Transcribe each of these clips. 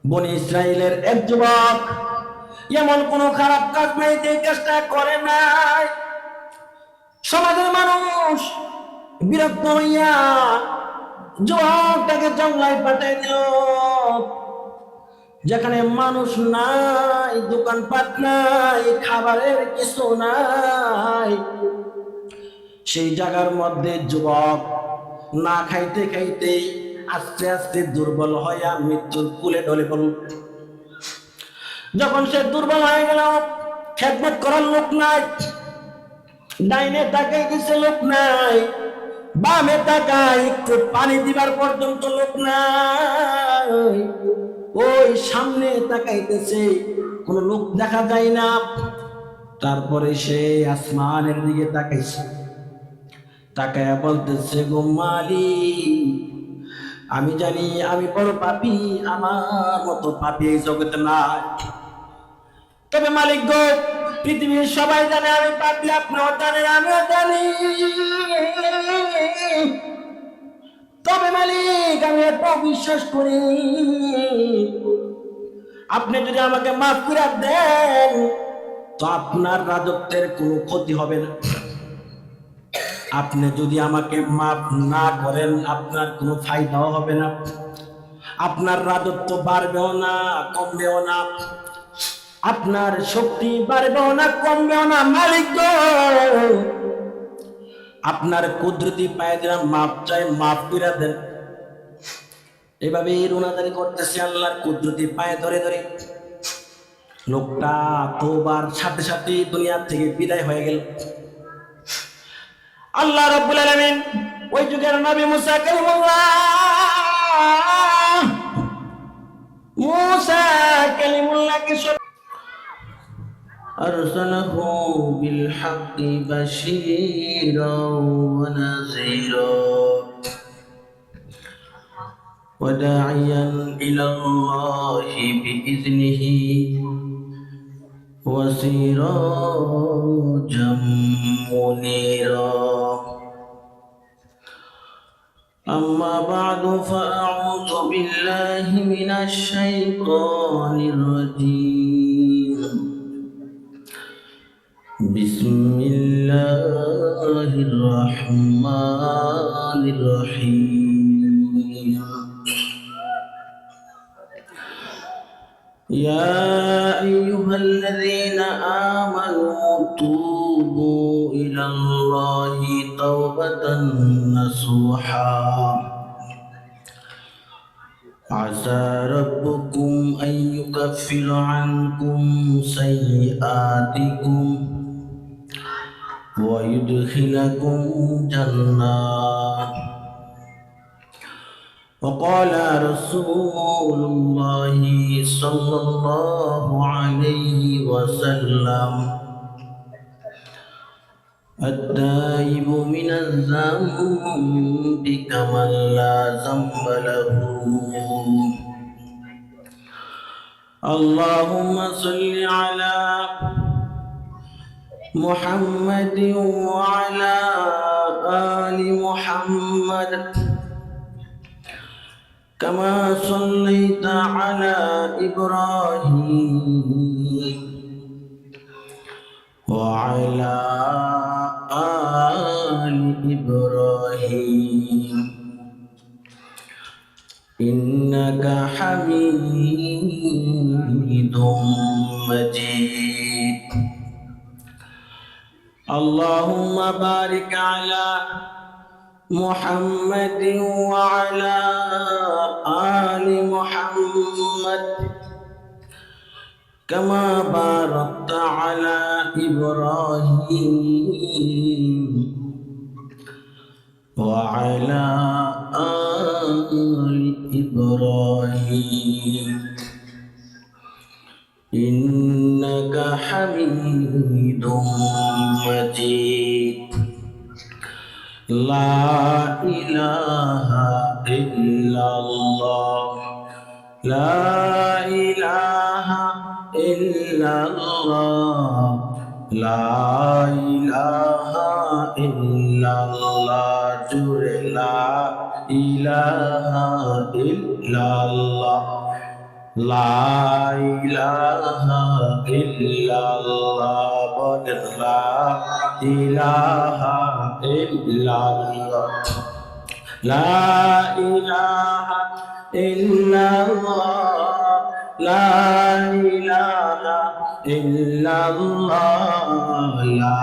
বনি ইসরাইলের এক যুবক এমন কোন খারাপ কাজ নাই যে কাজটা করে নাই। সমাজের মানুষ বিরক্ত হইয়া যুবকটাকে জঙ্গলায় পাঠাই দিল, যেখানে মানুষ নাই, দোকানপাট নাই, খাবারের কিছু নাই। সেই জায়গার মধ্যে যুবক না খাইতে খাইতে আস্তে আস্তে দুর্বল হইয়া মৃত্যুর কুলে ঢলে পড়ল। যখন সে দুর্বল হয়ে গেল, খেদমত করার লোক নাই, ডাইনে তাকাই দিছে লোক নাই, বামে তাকাই একটু পানি দিবার পর্যন্ত লোক নাই, ওই সামনে তাকাইতেছে কোন লোক দেখা যায় না। তারপরে সে আসমানের দিকে তাকাইছে, তাকায়া বলতেছে, গো মালিক, আমি জানি আমি বড় পাপী, আমার মতো পাপী এই জগতে নাই। তবে মালিক গো, পৃথিবীর সবাই জানে আমি পাপী, আপনিও জানেন, আমিও জানি। তবে মালিক, আমি এত বিশ্বাস করি, আপনি যদি আমাকে মাফ করে দেন তো আপনার রাজত্বের কোনো ক্ষতি হবে না। আপনি যদি আমাকে মাফ না করেন আপনার কোনো ফায়দাও হবে না, আপনার রাজত্ব বাড়বেও না কমবেও না, আপনার শক্তি বাড়বেও না কমবেও না। মালিক গো, আপনার কুদরতি পায়ে দিলাম, মাফ চাই, মাফ করে দেন। এভাবে রুনাদারি করতেছে আল্লাহর কুদরতি পায়ে ধরে ধরে। লোকটা তোবার সাথে সাথে দুনিয়া থেকে বিদায় হয়ে গেল। আল্লাহ রাব্বুল আলামিন ওই যুগের নবী মুসা কালিমুল্লাহকে আরসালাহু বিল হাক্কি বাশীরাও ওয়া নাযীরা ওয়া দাঈয়ান ইলাল্লাহি বিইذনিহি ওয়া সিরাজাম মুনীরা। أما بعد فأعوذ بالله من الشيطان الرجيم. بسم الله الرحمن الرحيم. يا أيها الذين آمنوا توبوا إلى الله توبة نصوحا عسى ربكم أن يكفر عنكم سيئاتكم ويدخلكم جنات. وقال رسول الله صلى الله عليه وسلم التائب من الذنب كمن لا ذنب له. اللهم صل على محمد وعلى آل محمد كما صليت على إبراهيم وعلى آل إبراهيم إنك حميد مجيد. اللهم بارك على محمد وعلى آل محمد كما باركت على إبراهيم وعلى آل إبراهيم إنك حميد مجيد. لا إله إلا الله، لا إله إلا الله، لا إله إلا الله، لا إله إلا الله، লা ইলাহা ইল্লাল্লাহ বলেন লা ইলাহা ইল্লাল্লাহ লা ইলাহা ইল্লাল্লাহ লা ইলাহা ইল্লাল্লাহ লা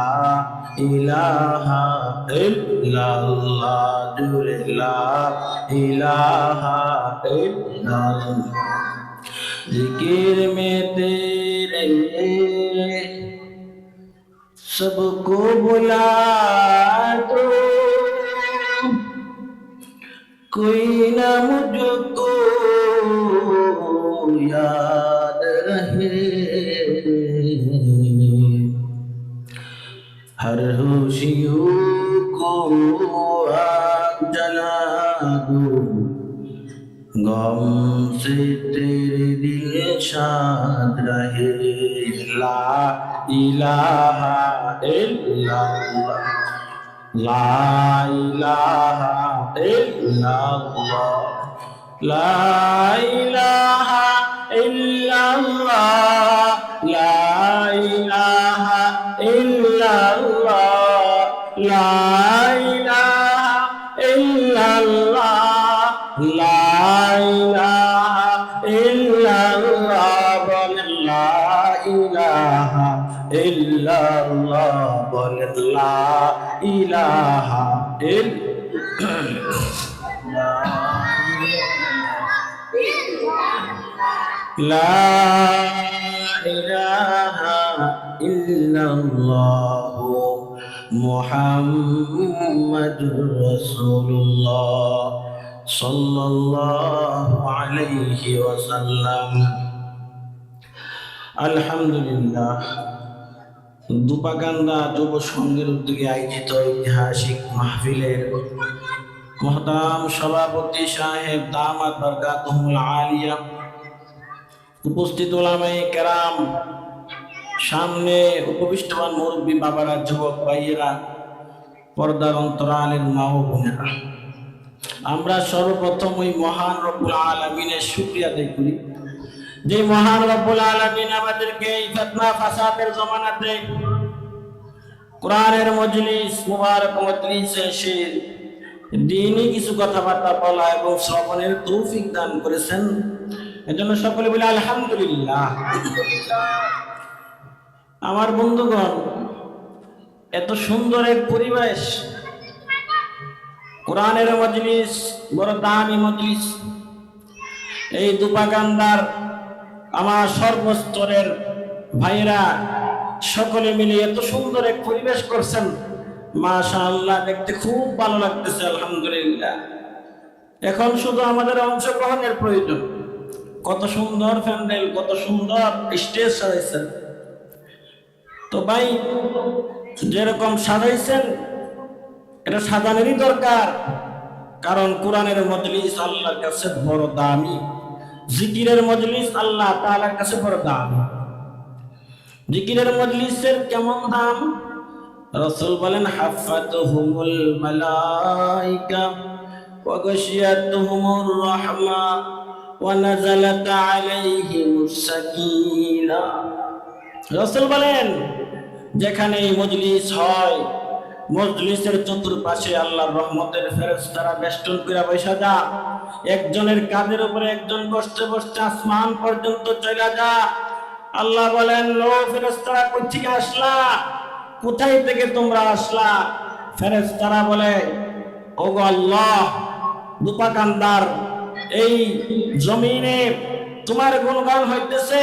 ইলাহা ইল্লাল্লাহ জুড়ে লা ইলাহা ইল্লাল্লাহ जिक्र में तेरे सबको बुला दो कोई ना मुझको याद रहे हर खुशियों को आग जला दो गम से तेरे दिल शाद रहे ला इलाहा इल्लल्लाह ला इलाहा इल्लल्लाह ला इलाहा इल्लल्लाह ला इलाहा इल्लल्लाह ला इलाहा इल्लल्लाह ला ইলাহা ইল্লাল্লাহ বলেন লা ইলাহা ইল্লাল্লাহ বলেন লা ইলাহা লা ইলাহা ইল্লাল্লাহ মুহাম্মাদুর রাসূলুল্লাহ সাল্লাল্লাহু আলাইহি ওয়াসাল্লাম। আলহামদুলিল্লাহ, দুপাকান্দা যুব সংঘের উদ্যোগে আয়োজিত ঐতিহাসিক মাহফিলের মহতারাম সভাপতি সাহেব দামাত বরকাতুহুল আলিয়া, উপস্থিত উলামায়ে কেরাম, সামনে উপবিষ্টমান মুরব্বী বাবারা, যুবক ভাইয়েরা, পর্দার অন্তরালের মা ও বোনেরা, আমরা সর্বপ্রথম ওই মহান রব্বুল আলামিনের শুকরিয়া আদায় করি যে মহান রব্বুল আলামিন আমাদেরকে এই ফিতনা ফাসাদের জমানাতে কোরআনের মজলিস, মুবারক মজলিসে এসে দ্বীনি কিছু কথাবার্তা বলা এবং শ্রবণের তৌফিক দান করেছেন। এজন্য সকলে বলে আলহামদুলিল্লাহ। আমার বন্ধুগণ, এত সুন্দর এক পরিবেশ, কোরআনের মজলিস, বড় দামি মজলিস, এই দুপাকান্দার আমার সর্বস্তরের ভাইরা সকলে মিলে এত সুন্দর এক পরিবেশ করছেন, মাশাআল্লাহ, দেখতে খুব ভালো লাগতেছে। আলহামদুলিল্লাহ। এখন শুধু আমাদের অংশগ্রহণের প্রয়োজন। কত সুন্দর প্যান্ডেল, কত সুন্দর স্টেজ সাজাইছেন। তো ভাই, যেরকম সাজাইছেন এটা সাজানোরই দরকার, কারণ কোরআনের মজলিস আল্লাহর কাছে বড় দামি, জিকিরের মজলিস আল্লাহ তাআলার কাছে বড় দামি। জিকিরের মজলিসের কেমন দাম? রাসূল বলেন, হাফাতুহুমুল মালায়েকা ওয়া গাশিয়াতুহুমুর রাহমা ওয়া নাযালাত আলাইহিমুস সাকিনা। রাসূল বলেন, যেখানে এই মজলিস হয়, মজলিসের চতুর্পাশে আল্লাহর রহমতের ফেরেশতারা বেষ্টন করে বসে যা, একজনের কাঁধের উপরে একজন বসতে বসতে আসমান পর্যন্ত চলে যা। আল্লাহ বলেন, ও ফেরেশতারা, কই থেকে আসলা? কোথায় থেকে তোমরা আসলা? ফেরেশতারা বলে, ওগো আল্লাহ, দুপাকান্দার এই জমিনে তোমার গুণগান হইতেছে,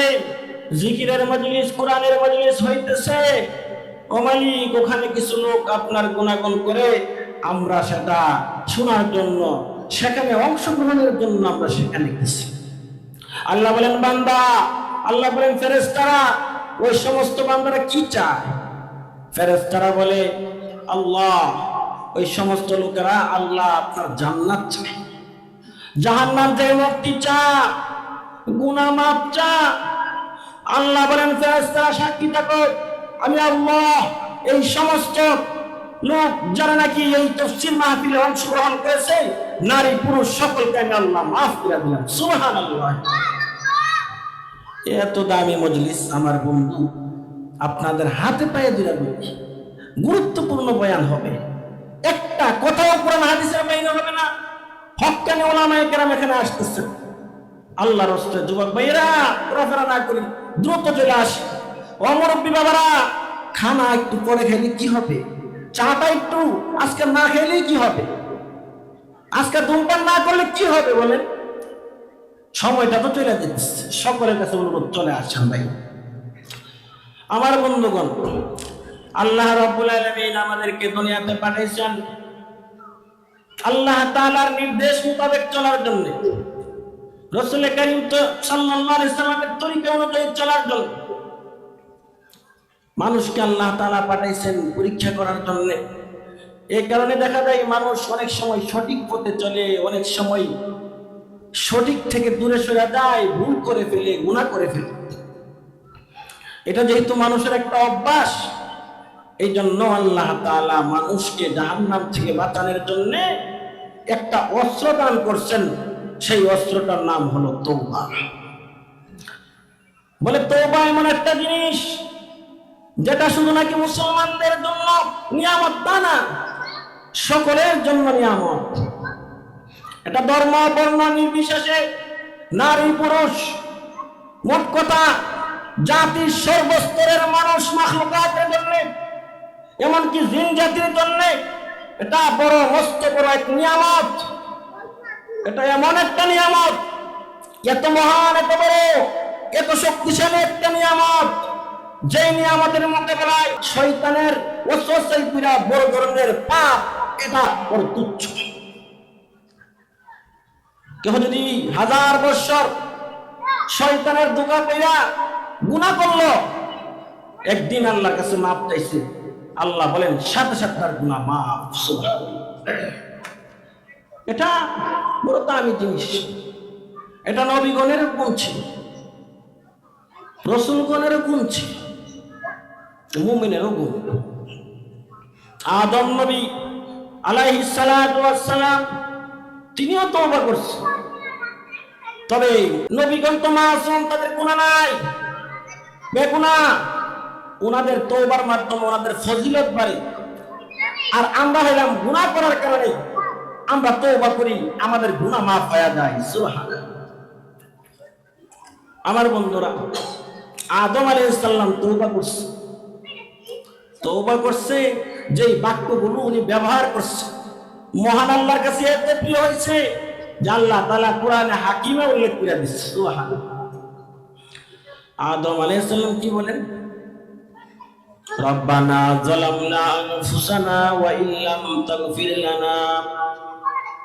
জিকিরের মজলিস, কোরআনের মজলিস হইতেছে। ও মালিক, ওখানে কিছু লোক আপনার গুণাগুণ করে, আমরা সেটা শোনার জন্য, সেখানে অংশগ্রহণের জন্য আমরা সেখানে গেছি। আল্লাহ বলেন, বান্দা, আল্লাহ বলেন ফেরেশতারা, ওই সমস্ত বান্দারা কি চায়? ফেরেশতারা বলে, আল্লাহ, ওই সমস্ত লোকেরা আল্লাহ আপনার জান্নাত চায়, জাহান্নাম থেকে মুক্তি চায়, গুনাহ মাফ চায়। আল্লাহ বলেন, ফেরেশতারা সাক্ষী থাকো, আমি আল্লাহ এই সমস্ত লোক যারা নাকি এই তাফসীর মাহফিলে অংশগ্রহণ করেছে, নারী পুরুষ সকলকে আমি আল্লাহ মাফ করে দিলাম। সুবহানাল্লাহ। এত দামি মজলিস আমার বন্ধু, আপনাদের হাতে পায়ে ধরে বলি, গুরুত্বপূর্ণ বয়ান হবে, একটা কথাও কোরআন হাদিসের বাইরে হবে না। হক্কানি ওলামায়ে কেরাম এখানে আসতেছে, আল্লাহর রাস্তায় যুবক ভাইয়েরা ঘোরাফেরা না করি, দ্রুত চলে আসে। অমরব্বী বাবারা, খানা একটু পরে খেলে কি হবে, চাটা একটু আজকে না খেলে কি হবে, আজকে ধূমপান না করলে কি হবে বলেন? সময়টা তো চলে যাচ্ছে, সকলের কাছে অনুরোধ চলে আসছেন ভাই আমার বন্ধুগণ। আল্লাহ রাব্বুল আলামিন আমাদেরকে দুনিয়াতে পাঠাইছেন আল্লাহ তাআলার নির্দেশ মোতাবেক চলার জন্য, রাসূল কারীম সাল্লাল্লাহু আলাইহি ওয়াসাল্লামের তরিকা অনুযায়ী চলার জন্য। মানুষকে আল্লাহ তাআলা পাঠাইছেন পরীক্ষা করার জন্য। এই কারণে দেখা যায় মানুষ অনেক সময় সঠিক পথে চলে, অনেক সময় সঠিক থেকে দূরে সরে যায়, ভুল করে ফেলে, গুনাহ করে ফেলে। এটা যেহেতু মানুষের একটা অভ্যাস, এই জন্য আল্লাহ তাআলা মানুষকে জাহান্নাম থেকে বাঁচানোর জন্য একটা অস্ত্র দান করছেন। সেই অস্ত্রটার নাম হলো তওবা। বলে তওবা এমন একটা জিনিস যেটা শুধু নাকি মুসলমানদের জন্য নিয়ামত, তা না, সকলের জন্য নিয়ামত। এটা ধর্ম বর্ণ নির্বিশেষে, নারী পুরুষ, মোট কথা জাতির সর্বস্তরের মানুষ, মাখলুকাতের জন্য, এমনকি জিন জাতির জন্য এটা বড় মস্ত বড় এক নিয়ামত। এটা এমন একটা নিয়ামত, এত মহান, এত বড়, এত শক্তিশালী একটা নিয়ামত, যে নিয়ামতের মোকাবেলায় শয়তানের ওয়াসওয়াসায় পড়া বড় ধরনের পাপ এটা বড় তুচ্ছ। কেউ যদি 1000 বছর শয়তানের ধোঁকা পড়া গুনাহ করলো, একদিন আল্লাহর কাছে মাপ চাইছে, আল্লাহ বলেন সাথে সাথে তার গুনাহ মাফ। এটা বড় দামি জিনিস। এটা নবীগণের গুণ ছিল, রাসূলগণের গুণ ছিল, মুমিনেরও গুণ। আদম নবী আলাইহিস সালাতু ওয়াস সালাম তিনিও তওবা করছেন, তবে নবীগণ তো মাসুম, তাদের গুনাহ নাই, বেগুনাহ। ওনাদের তওবার মাধ্যমে ওনাদের ফজিলত বাড়ে। আর আমরা হইলাম গুনাহ করার কারণে আমরা তওবা করি, আমাদের গুনাহ মাফ হয়ে যায়। সুবহানাল্লাহ। আমার বন্ধুরা, আদম আলাইহিস সালাম তওবা করছে, যেই বাক্যগুলো উনি ব্যবহার করছে মহান আল্লাহর কাছে এত প্রিয় হয়েছে যে আল্লাহ তাআলা কোরআনে হাকিমে উল্লেখ করে দিয়েছে। সুবহানাল্লাহ। আদম আলাইহিস সালাম কি বলেন? রব্বানা যালামনা আনফুসানা ওয়া ইল্লাম তাগফির লানা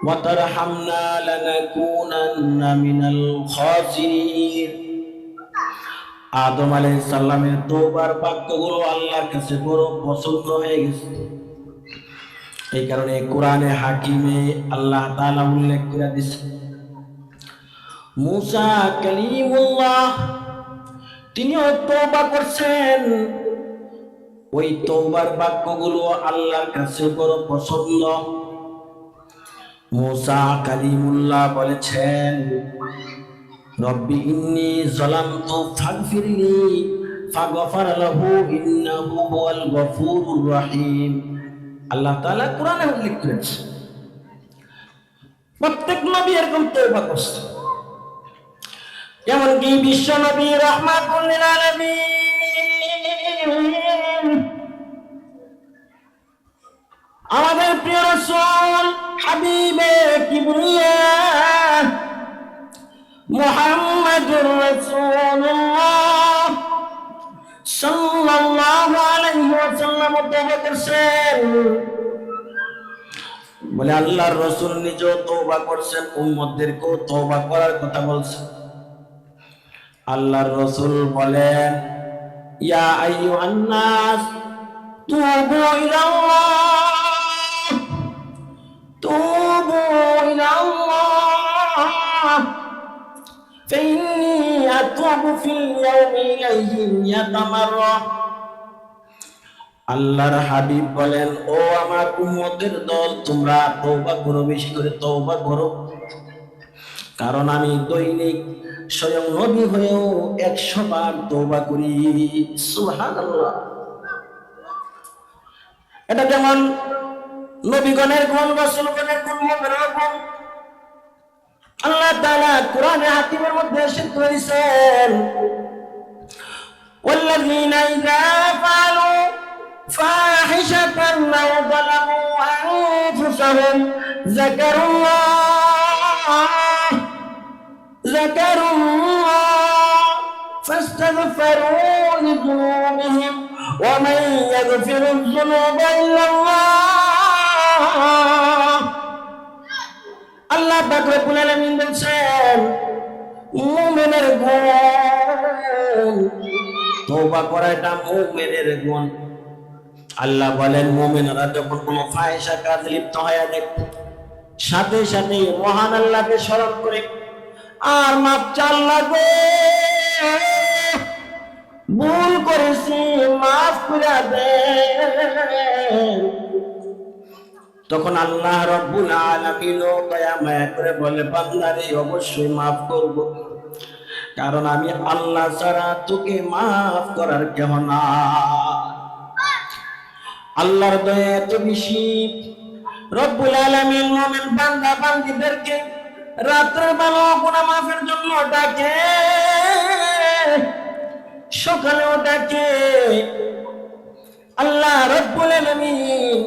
ওয়া তারহামনা লানাকুনান্না মিনাল খাসিরিন। আদম আলাইহিস সালামের তওবার বাক্যগুলো আল্লাহর কাছে বড় পছন্দ হয়ে গেছে। এই কারণে কোরআনে হাকিমে আল্লাহ তাআলা উল্লেখ করে দিয়েছেন, মুসা কালিমুল্লাহ তিনিও তওবা করছেন। ওই তওবার বাক্যগুলো আল্লাহর কাছে বড় পছন্দ। মুসা কালিমুল্লাহ বলেছেন, রব্বি ইন্নী যালামতু ফাগফিরলি ফাগফারা লাহু ইন্নাহু হুয়াল গফুরুর রহিম। আল্লাহ তাআলা কোরআনে উল্লেখ করেছে, প্রত্যেক নবী এরকম তওবা করছে। এমনকি বিশ্ব নবী রাহমাতুল লিল আলামিন, আমাদের প্রিয় রাসূল হাবিবে কিবরিয়া মুহাম্মাদুর রাসূলুল্লাহ সাল্লাল্লাহু আলাইহি ওয়াসাল্লাম তওবা করছেন। বলে আল্লাহর রাসূল নিজেও তওবা করছেন, উম্মতদেরকেও তওবা করার কথা বলছেন। আল্লাহর রাসূল বলেন, ইয়া আইয়ুহান নাস তুবু ইলাল্লাহ, তুবু ইলাল্লাহ ফাইন্নী আতুবু ফিল ইয়াউমি ইলাইহি ইয়াতামাররা। আল্লাহর হাবিব বলেন, ও আমার উম্মতের দল, তোমরা তওবা করো, বেশি করে তওবা করো, কারণ আমি দৈনিক স্বয়ং নবী হয়েও 100 বার তওবা করি। সুবহানাল্লাহ। এটা যেমন নবীগণের গুণ, রাসূলগণের গুণ, মুমিনের গুণ। আল্লাহ তাআলা কোরআনে হাকিমের মধ্যে এরশাদ করেছেন, ওয়াল্লাযীনা ইযা ফাআলু ফাহিশাতান আও যালামু আনফুসাহুম যাকারুল্লাহ ফাস্তাগফিরু লিযুনুবিহিম ওয়া মান ইয়াগফিরুয যুনুবা ইল্লাল্লাহ। আল্লাহ পাক রব্বুল আলামিন বলেন, মুমিনের গুণ, তওবা করাটা মুমিনের গুণ। আল্লাহ বলেন, মুমিনরা যখন কোনো ফাহিশা কাজে লিপ্ত হয় দেখে সাথে সাথে মহান আল্লাহকে স্মরণ করে আর মাপ চান, লাগবে ভুল করেছি মাফ করে দেন, তখন আল্লাহ রব্বুল আলামিন দয়া মায়া করে বলে, বান্দারে অবশ্যই মাফ করব, কারণ আমি আল্লাহ ছাড়া তোকে মাফ করার কেহ না। আল্লাহর দয়া এত বেশি, রব্বুল আলামিন মুমিন বান্দা বান্দীদেরকে রাতের বেলা গুনাহ মাফের জন্য ডাকে, সকালেও ডাকে। আল্লাহ রব্বুল আলামিন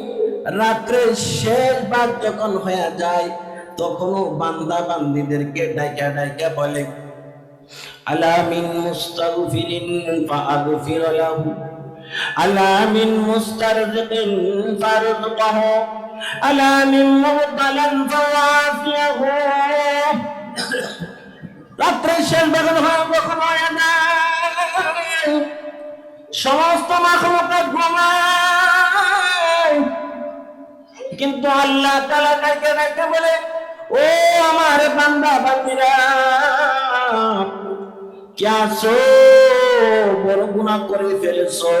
রাত্রের শেষ ভাগ যখন হয়ে যায় তখনও বান্দা বান্দীদেরকে ডাইকা ডাইকা বলে, আলা মিন মুস্তাগফিরিন ফাআগফির লাহু, আলা মিন মুস্তারজিকিন ফারজুকহু, আলা মিন মুবতালান ফাওয়াফিহু। রাত্রের শেষ ভাগ যখন হয়ে যায় সমস্ত মাখলুকাত ঘুমায়, কিন্তু আল্লাহ তাআলা ডাকে ডাকে বলে, ও আমার বান্দা বান্দীরা, কে আছো? বড় গুনাহ করে ফেলেছো?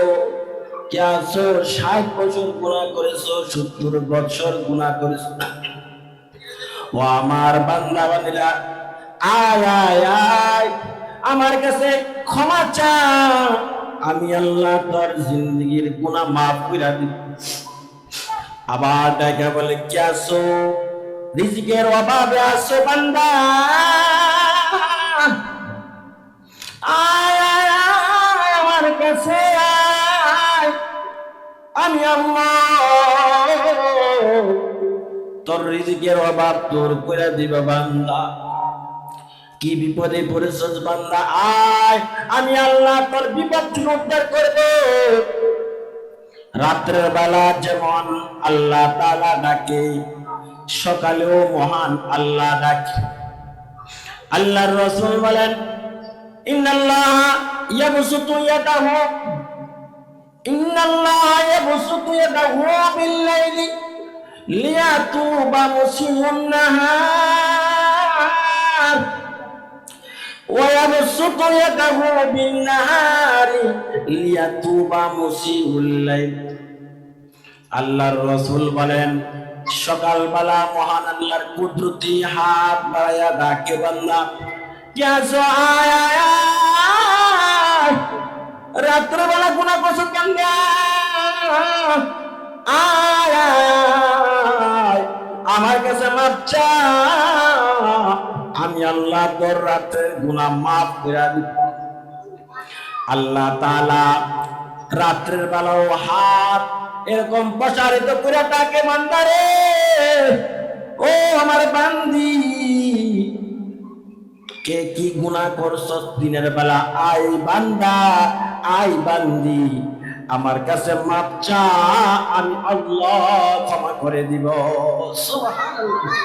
কে আছো 60 বছর গুনাহ করেছো, 70 বছর গুনাহ করেছো? ও আমার বান্দা বান্দীরা, আয় আয় আয় আমার কাছে ক্ষমা চা, আমি আল্লাহ তোর জিন্দেগীর গুনাহ মাফ করে দিব। আবার ডাকে বলে, কে আছো? রিজিকের অভাবে আছো বান্দা, আয় আয় আয় আমার কাছে আয়, আমি আল্লাহ তোর রিজিকের অভাব দূর করে দিব। বান্দা, কি বিপদে পড়েছিস বান্দা, আয় আমি আল্লাহ তোর বিপদ থেকে উদ্ধার করব। রাত্রের বেলা যেমন আল্লাহ তাআলা ডাকে, সকালেও মহান আল্লাহ ডাকে। আল্লাহর রাসূল বলেন, ইন্নাল্লাহা ইয়াবসুতু ইয়াদাহু, ইন্নাল্লাহা ইয়াবসুতু ইয়াদাহু বিল-লাইলি লিয়াতুবা মুসিউন নাহার ওয়া ইয়াবসুতু ইয়াদাহু বিন-নাহারি লিয়াতুবা মুসিউল লাইল। আল্লাহর রাসূল বলেন, সকালবেলা মহান আল্লাহর কুদরতি হাত বাড়ায়া ডাকে, বান্দা কে আছো? আয় আয় আয়, রাত্রেবেলা গুনাহ করছো বান্দা, আয় আয় আমার কাছে মাপ চা, আমি আল্লাহ তোর রাতের গুনাহ মাফ করে দিব। আল্লাহ তাআলা রাত্রের বেলাও হাত এরকম প্রসারিত করে ডাকে, বান্দারে ও আমার বান্দি, কে কি গুনাহ করছস দিনের বেলা, আয় বান্দা আয় বান্দি, আমার কাছে মাপ চা, আমি আল্লাহ ক্ষমা করে দিব। সুবহানাল্লাহ,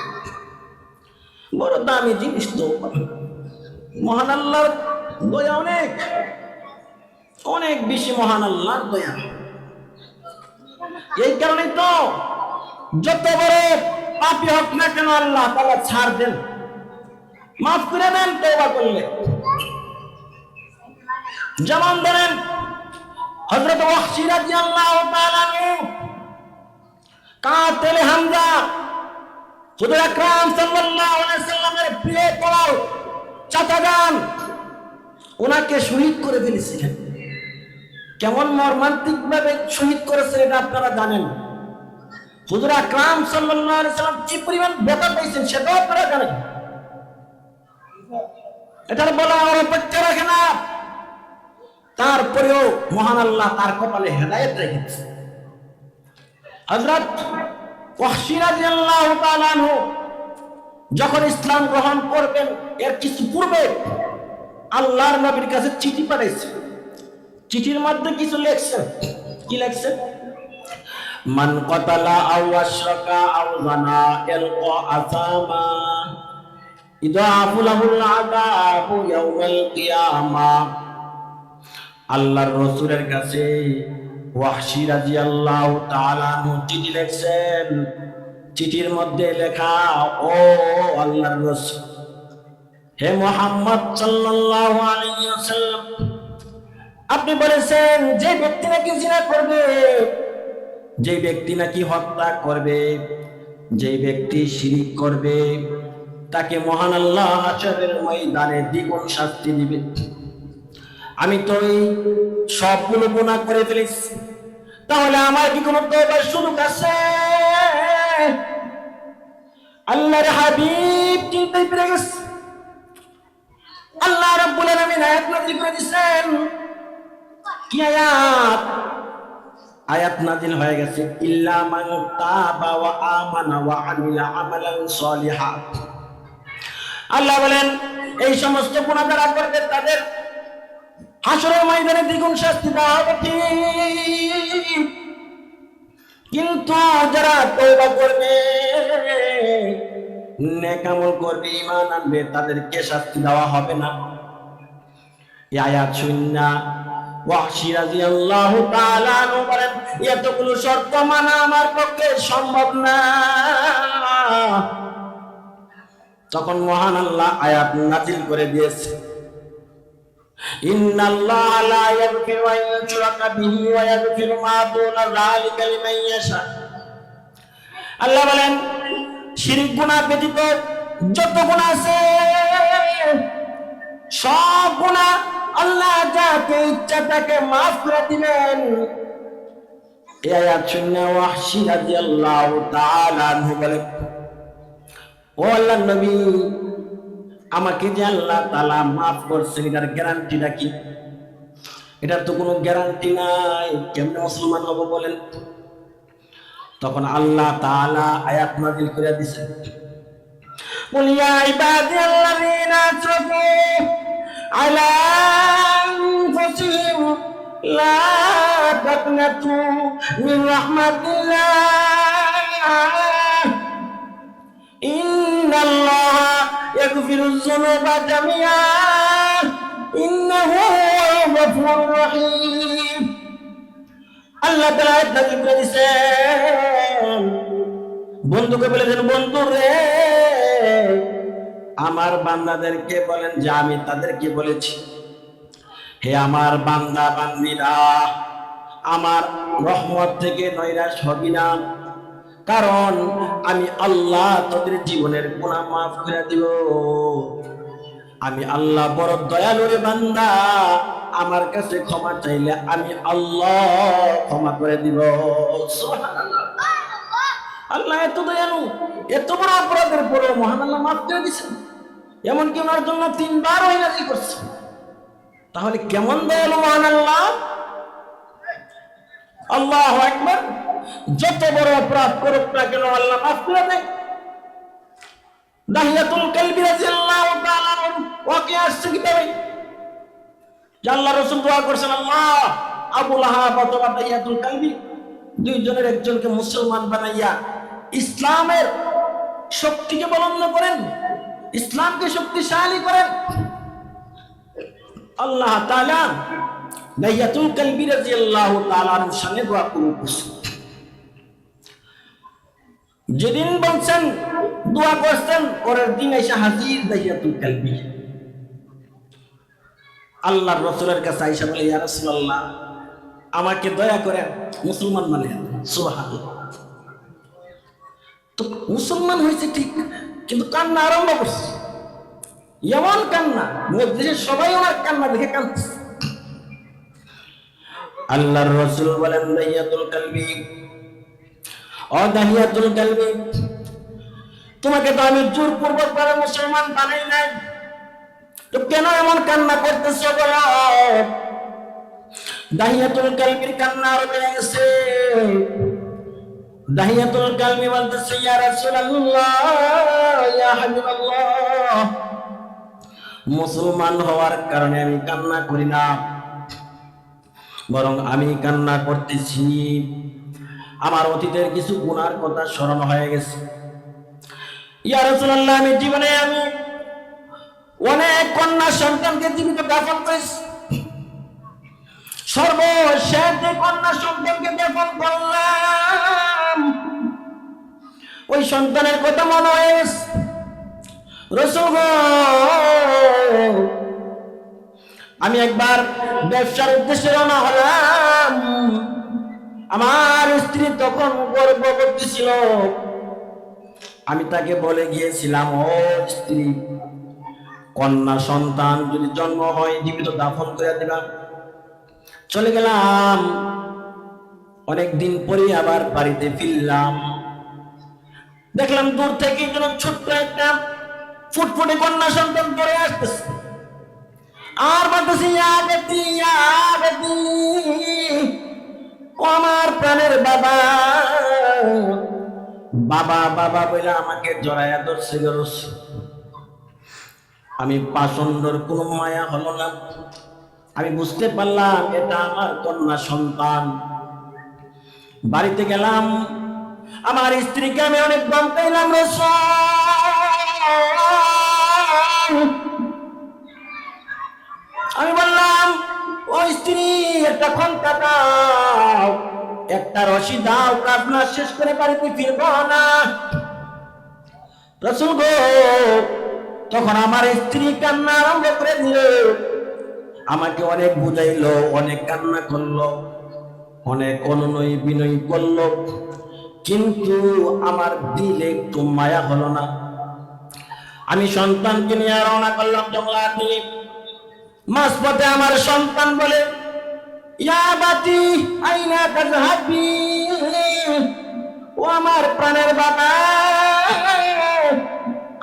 বড় দামি জিনিস তো। মহান আল্লাহর দয়া অনেক অনেক বেশি, মহান আল্লাহর দয়া। এই কারণে তো যত বড় পাপী হোক না কেন আল্লাহ তাআলা ছাড় দেন, মাফ করে দেন তওবা করলে। যেমন ধরেন হযরত ওয়াহশী রাদিয়াল্লাহু তাআলা আনহু, কাতিল হামজা, হুজুর আকরাম সাল্লাল্লাহু আলাইহি সাল্লামের প্রিয় পলাও চাচা যান ওনাকে শহীদ করে ফেলেছিলেন। কেমন মর্মান্তিক ভাবে শহীদ করেছেন এটা আপনারা জানেন। হুজুর আকরাম সাল্লাল্লাহু আলাইহি সাল্লাম কি পরিমাণ ব্যথা পেয়েছেন সেটাও আপনারা জানেন। এটা বলা আর অপেক্ষা রাখে না। তারপরেও মহান আল্লাহ তার কপালে হেদায়েত রেখেছে। হযরত ওয়াহশী রাদিয়াল্লাহু তাআলা আনহু যখন ইসলাম গ্রহণ করবেন এর কিছু পূর্বে আল্লাহর নবীর কাছে চিঠি পাঠাইছে। চিঠির মধ্যে কিছু লেখছেন। কি লেখছেন? মান কাতালা আও আশরাকা আও জানা ইয়ালকা আসামা ইদাফু লাহুল আযাবু ইয়াউমাল কিয়ামা। আল্লাহর রাসূলের কাছে ওয়াহশী রাদিয়াল্লাহু তাআলা আনহু চিঠি লিখছেন। চিঠির মধ্যে লেখা, ও আল্লাহর রাসূল, হে মুহাম্মদ সাল্লাল্লাহু আলাইহি ওয়াসাল্লাম, আপনি বলেছেন যে ব্যক্তি নাকি জিনা করবে, যে ব্যক্তি নাকি হত্যা করবে, যে ব্যক্তি শিরিক করবে তাকে মহান আল্লাহ হাশরের ময়দানে দ্বিগুণ শাস্তি দিবে। আমি তো এই সবগুলো গুনাহ করে ফেলেছি, তাহলে আমার কি কোনো তওবার সুযোগ আছে? আল্লাহর হাবিব চিন্তায় পড়ে গেছে। আল্লাহ রাব্বুল আলামিন আয়াত নাযিল করে দিয়েছেন। কি আয়াত? আয়াত নাযিল হয়ে গেছে, ইল্লা মান তাবা ওয়া আমানা ওয়া আমিলা আমালান সলিহা। আল্লাহ বলেন এই সমস্ত গুনাহ যারা করবে তাদের হাশরের ময়দানে দ্বিগুণ শাস্তি দেওয়া হবে ঠিক, কিন্তু যারা তওবা করবে, নেক আমল করবে, ঈমান আনবে তাদেরকে শাস্তি দেওয়া হবে না। এই আয়াত শুননা ওয়াহশী রাদিয়াল্লাহু তাআলা আনহু বলেন, এতগুলো শর্ত মানা আমার পক্ষে সম্ভব না। তখন মহান আল্লাহ আয়াত নাযিল করে দিয়েছে, ইন্নাল্লাহা লা ইয়াগফিরু আন ইউশরাকা বিহি ওয়া ইয়াগফিরু মা দুনা যালিকা লিমান ইয়াশা। আল্লাহ বলেন শিরক গুনাহ ব্যতীত যত গুনাহ আছে সব গুনাহ আল্লাহ যাকে ইচ্ছা তাকে মাফ করে দিবেন। এই আয়াত শুনে ওয়াহশী রাদিয়াল্লাহু তাআলা আনহু বলেন, ও আল্লাহর নবী, আমাকে যে আল্লাহ তাআলা মাফ করছেন এটার গ্যারান্টিটা কি? এটার তো কোনো গ্যারান্টি নাই, কেমনে মুসলমান হব বলেন? তখন আল্লাহ তাআলা আয়াত নাযিল করে দিয়েছেন, কুল ইয়া ইবাদিয়াল্লাযীনা আসরাফু আলা আনফুসিহিম লা তাকনাতু মিন রাহমাতিল্লাহ ইন্নাল্লাহা ইয়াগফিরুয যুনুবা জামিআন ইন্নাহু হুয়াল গফুরুর রহিম। আল্লাহ তাআলা আয়াত নাযিল করে দিয়েছেন, বন্ধুকে বলেছেন, বন্ধু রে আমার বান্দাদেরকে বলেন যে আমি তাদেরকে বলেছি, হে আমার বান্দা বান্দীরা, আমার রহমত থেকে নৈরাশ হবি না, কারণ আমি আল্লাহ তোদের জীবনের গুনাহ মাফ করে দিব। আমি আল্লাহ বড় দয়ালু রে বান্দা, আমার কাছে ক্ষমা চাইলে আমি আল্লাহ ক্ষমা করে দিব। সুবহানাল্লাহ। আল্লাহ এত দয়ালু, এত বড় অপরাধের পরেও মহান আল্লাহ মাফ করে দিয়েছেন, এমনকি ওনার জন্য 3 বার ওহী নাযিল করছে। তাহলে কেমন দয়ালু মহান আল্লাহ! আল্লাহু আকবার। যত বড় অপরাধ করুক না কেন আল্লাহ মাফ করে দেয়। দাহিয়াতুল কালবি রাদিয়াল্লাহু তাআলা আনহু ওকে আসছে কিতাবে যে আল্লাহর রাসূল দোয়া করছেন, আল্লাহ আবু লাহাব অথবা দাহিয়াতুল কালবি দুইজনের একজনকে মুসলমান বানাইয়া ইসলামের শক্তিকে বলন্দ করেন, ইসলামকে শক্তিশালী করেন। আল্লাহ তাআলা দাহিয়াতুল কালবি রাদিয়াল্লাহু তাআলা আনহুর সামনে দোয়া করছেন। যেদিন বলছেন দোয়া করছেন, পরের দিন এসে হাজির দাহিয়াতুল কালবি। আল্লাহর রাসূলের কাছে আয়েশা বলে, ইয়া রাসূলুল্লাহ, আমাকে দয়া করে মুসলমান বানান। সুবহানাল্লাহ। তো মুসলমান হয়েছে ঠিক, কিন্তু কান্না আরম্ভ করছে। এমন কান্না, মজলিসের সবাই ওনার কান্না দেখে কাঁদছে। আল্লাহর রাসূল বলেন, দাহিয়াতুল কালবি, ও দাহিয়াতুল কালবি, তোমাকে তো আমি জোরপূর্বক করে মুসলমান বানাই নাই, তো কেন এমন কান্না করতেছো বলো? দাহিয়াতুল কালবির কান্না আরো বেড়ে গেছে। দাহিয়াতুল কালবি বলতেছে, ইয়া রাসূলুল্লাহ, ইয়া হাবিবাল্লাহ, মুসলমান হওয়ার কারণে আমি কান্না করি না, বরং আমি কান্না করতেছি আমার অতীতের কিছু গুনার কথা স্মরণ হয়ে গেছে। ইয়া রাসূলুল্লাহ, আমি জীবনে অনেক কন্যা সন্তানকে জীবিত দাফন করেছি, সর্বশেষ যে কন্যা সন্তানকে দাফন করলাম ওই সন্তানের কথা মনে হয়ে গেছে। রাসূল গো, আমি একবার ব্যবসার উদ্দেশ্যে রওনা হলাম, আমার স্ত্রী তখন গর্ভবতী ছিল, আমি তাকে বলে গিয়েছিলাম, ও স্ত্রী, কন্যা সন্তান যদি জন্ম হয় জীবিত দাফন করে দিবা। চলে গেলাম, অনেকদিন পরে আবার বাড়িতে ফিরলাম, দেখলাম দূর থেকে যেন ছোট্ট একটা ফুটফুটে কন্যা সন্তান পড়ে আসতেছে, আর বলতেছি, ইয়া বেটি, ইয়া বেটি, ও আমার প্রাণের বাবা, বাবা বাবা বলে আমাকে জড়াইয়া ধরছে। আমি পাষণ্ডর কোনো মায়া হলো না, আমি বুঝতে পারলাম এটা আমার কন্যা সন্তান। বাড়িতে গেলাম, আমার স্ত্রীকে আমি অনেক বলতেইলাম, আমি বললাম, ও স্ত্রী, একটা ঘন্টা দাও, একটা রশি দাও, প্রার্থনা শেষ করে বাড়িতে ফিরব না। রাসূল গো, তখন আমার স্ত্রী কান্না আরম্ভ করে দিল, আমাকে অনেক বুঝাইলো, অনেক কান্না করলো, অনেক অনুনয় বিনয় করলো, কিন্তু আমার দিলে একটু মায়া হলো না। আমি সন্তানকে নিয়ে রওনা করলাম জঙ্গলা দিয়ে। মাঝপথে আমার সন্তান বলে, ইয়া বাতি আইনা তাযহাবি, ও আমার প্রাণের বাবা,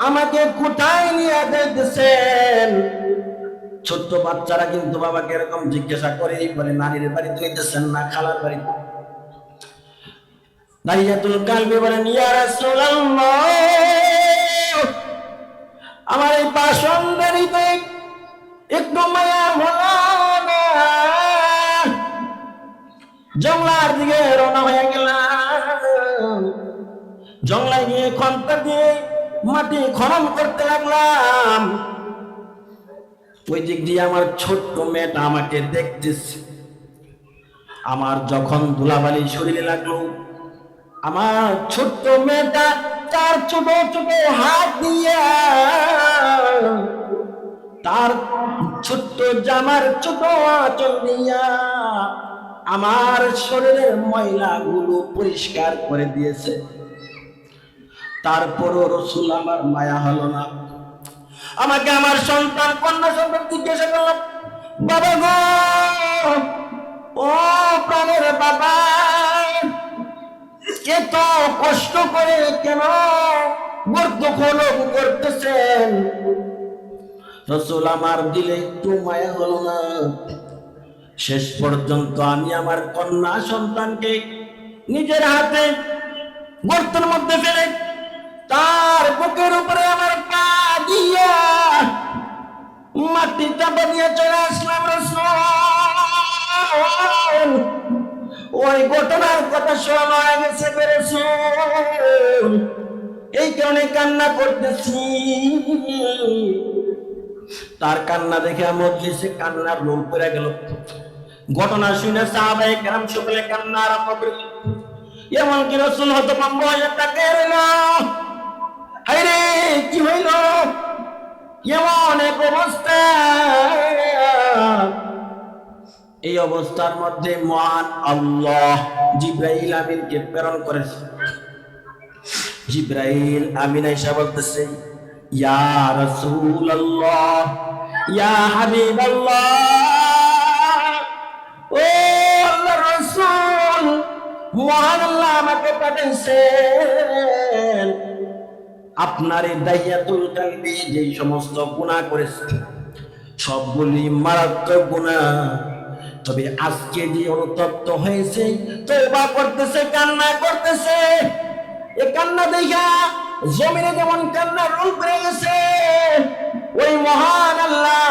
আমাকে কোথায় নিয়ে যাইতেছেন? ছোট্ট বাচ্চারা কিন্তু বাবাকে এরকম জিজ্ঞাসা করে, বলে নানির বাড়িতে নিতেছেন না খালার বাড়িতে? দাহিয়াতুল কালবি বলেন, ইয়া রাসূলুল্লাহ, আমার এই পাষণ্ডের হৃদয়ে একটু মায়া হলো না। জঙ্গলার দিকে রওনা হয়ে গেলাম, জঙ্গলায় গিয়ে খন্তা দিয়ে মাটি খনন করতে লাগলাম। ওই দিক দিয়ে আমার ছোট্ট মেয়েটা আমাকে দেখতেছে। আমার যখন ধুলাবালি শরীরে লাগলো, আমার ছোট্ট মেয়েটা তার ছোট ছোট হাত দিয়ে তার ছোট্ট জামার ছোট আঁচল দিয়া আমার শরীরের ময়লা গুলো পরিষ্কার করে দিয়েছে। তারপরও রাসূল আমার মায়া হলো না। আমাকে আমার সন্তান, কন্যা সন্তান জিজ্ঞাসা করল, বাবা গো, ও প্রাণের বাবা, এত কষ্ট করে কেন গর্ত খনন করতেছেন? রাসূল আমার দিলে একটু মায়া হলো না। শেষ পর্যন্ত আমি আমার কন্যা সন্তানকে নিজের হাতে গর্তের মধ্যে ফেলে তার বুকের উপরে আমার পা দিয়া মাটি চাপা দিয়ে চলে আসলাম। রাসূল, ওই ঘটনার কথা শোনা হয়ে গেছে, রাসূল, এই কারণে কান্না করতেছি। তার কান্না দেখে মজলিসে কান্নার রোল পড়ে গেল। ঘটনা শুনে সাহাবায়ে কেরাম সকলে কান্না আরম্ভ করল। এমনকি রাসূল হতভম্ব হয়ে তাকিয়ে রইল, হায়রে কি হইল, এমন এক অবস্থা। এই অবস্থার মধ্যে মহান আল্লাহ জিবরাইল আমিনকে প্রেরণ করেছে। জিবরাইল আমিন এসে বলতেছে, ইয়া রাসূলুল্লাহ, ইয়া হাবিবাল্লাহ, ও আল্লাহর রাসূল, মহান আল্লাহ আমাকে পাঠিয়েছেন। আপনার এই দাহিয়াতুল কালবি যে সমস্ত গুনাহ করেছে সবগুলি মারাত্মক গুনাহ, তবে আজকে যে অনুতপ্ত হয়েছে, তওবা করতেছে, কান্না করতেছে, এই কান্না দেখা জমিনে যেমন কান্নার রোল পড়ে গেছে, ওই মহান আল্লাহ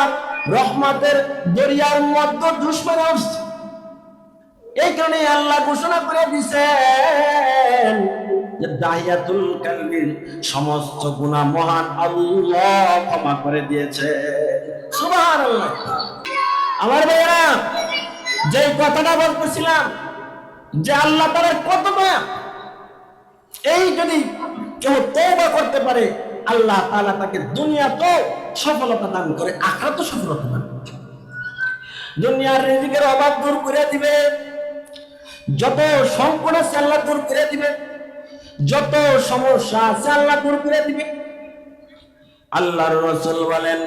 রহমতের দরিয়ার মধ্যে দুশ্মন আসছে। এই কারণে আল্লাহ ঘোষণা করে দিয়েছেন যে দাহিয়াতুল কালবির সমস্ত গুনাহ মহান আল্লাহ ক্ষমা করে দিয়েছে। সুবহানাল্লাহ। আমার ভাইয়েরা, যে কথাটা বলতেছিলাম যে আল্লাহ তাআলার কত দয়া, এই যদি কেউ তওবা করতে পারে আল্লাহ তাআলা তাকে দুনিয়াতেও সফলতা দান করে, আখিরাতেও সফলতা দান করে। দুনিয়ার রিজিকের অভাব দূর করে দিবে, যত সংকট আছে আল্লাহ দূর করে দিবে, যত সমস্যা আছে আল্লাহ দূর করে দিবে। আল্লাহর রাসূল বলেন,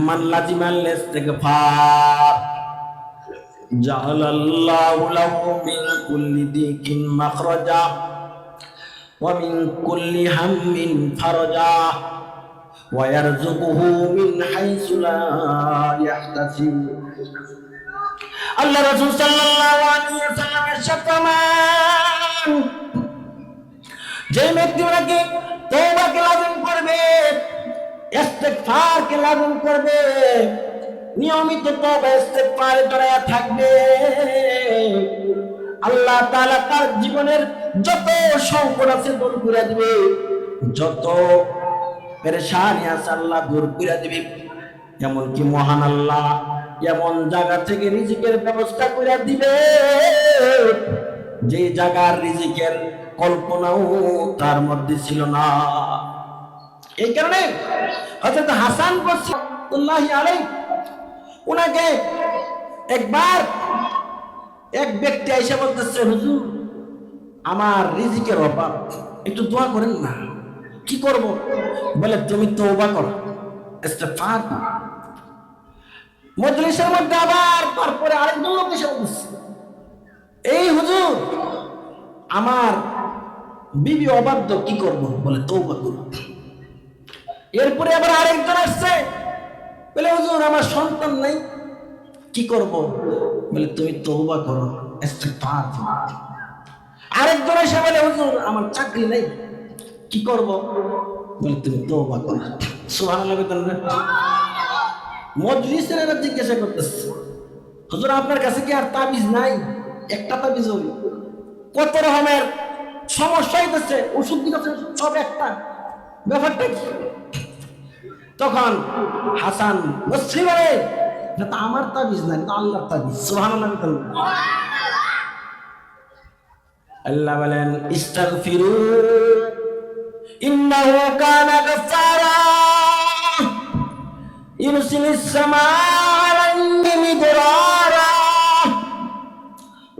মান লাজিমাল ইস্তিগফার জাআলাল্লাহু লাহু মিন কুল্লি দিকিন মাখরাজা ওয়া মিন কুল্লি হাম্মিন ফারাজা ওয়া ইয়ারযুকুহু মিন হাইসু লা ইয়াহতাসিব। আল্লাহ রাসূল সাল্লাল্লাহু আলাইহি ওয়াসাল্লামের শতমান যে ব্যক্তি নাকি তওবাকে লাজিম করবে, ইস্তিগফারকে লাজিম করবে, নিয়মিত তওবা ইস্তিগফারে জড়ায়া থাকবে, আল্লাহ তাআলা তার জীবনের যত সংকট আছে দূর করে দিবে, যত পেরেশানি আছে আল্লাহ দূর করে দিবে। এমনকি মহান আল্লাহ এমন জায়গা থেকে রিজিকের ব্যবস্থা করে দিবে যে জায়গার রিজিকের কল্পনাও তার মধ্যে ছিল না। এই কারণে হযরত হাসান রাহমাতুল্লাহি আলাইহি উনাকে একবার এক ব্যক্তি এসে বলতেছে, হুজুর আমার রিজিকের অভাব, একটু দোয়া করেন না। কি করব? বলে তুমি তওবা করো, ইস্তিগফার করো। মজলিসের মধ্যে আবার তারপরে আরেকজন লোক এসে বলছে, এই হুজুর আমার বিবি অবাধ্য, কি করব? বলে তওবা করো। এরপরে আবার আরেকজন আসছে, বলে হুজুর আমার সন্তান নাই, কি করব? বলে তুমি তওবা করো, ইস্তিগফার করো। আরেকজন এসে বলে হুজুর আমার চাকরি নাই, কি করব? বলে তুমি তওবা করো। সুবহানাল্লাহ। মজলিসের এরা জিজ্ঞাসা করতেছে, হুজুর আপনার কাছে কি আর তাবিজ নাই? একটা তাবিজ হই, কত রকমের সমস্যা হইতেছে, ওষুধ দিতেছে সব একটা, ব্যাপারটা কি? তখন হাসান বসরি বলে, এটা তো আমার তাবিজ নাই, এটা আল্লাহর তাবিজ। সুবহানাল্লাহ। আল্লাহ বলেন, ইস্তাগফিরু ইন্নাহু কানা গাফফারা ইরসিলিস সামাআ আলাইহিম মিদরারা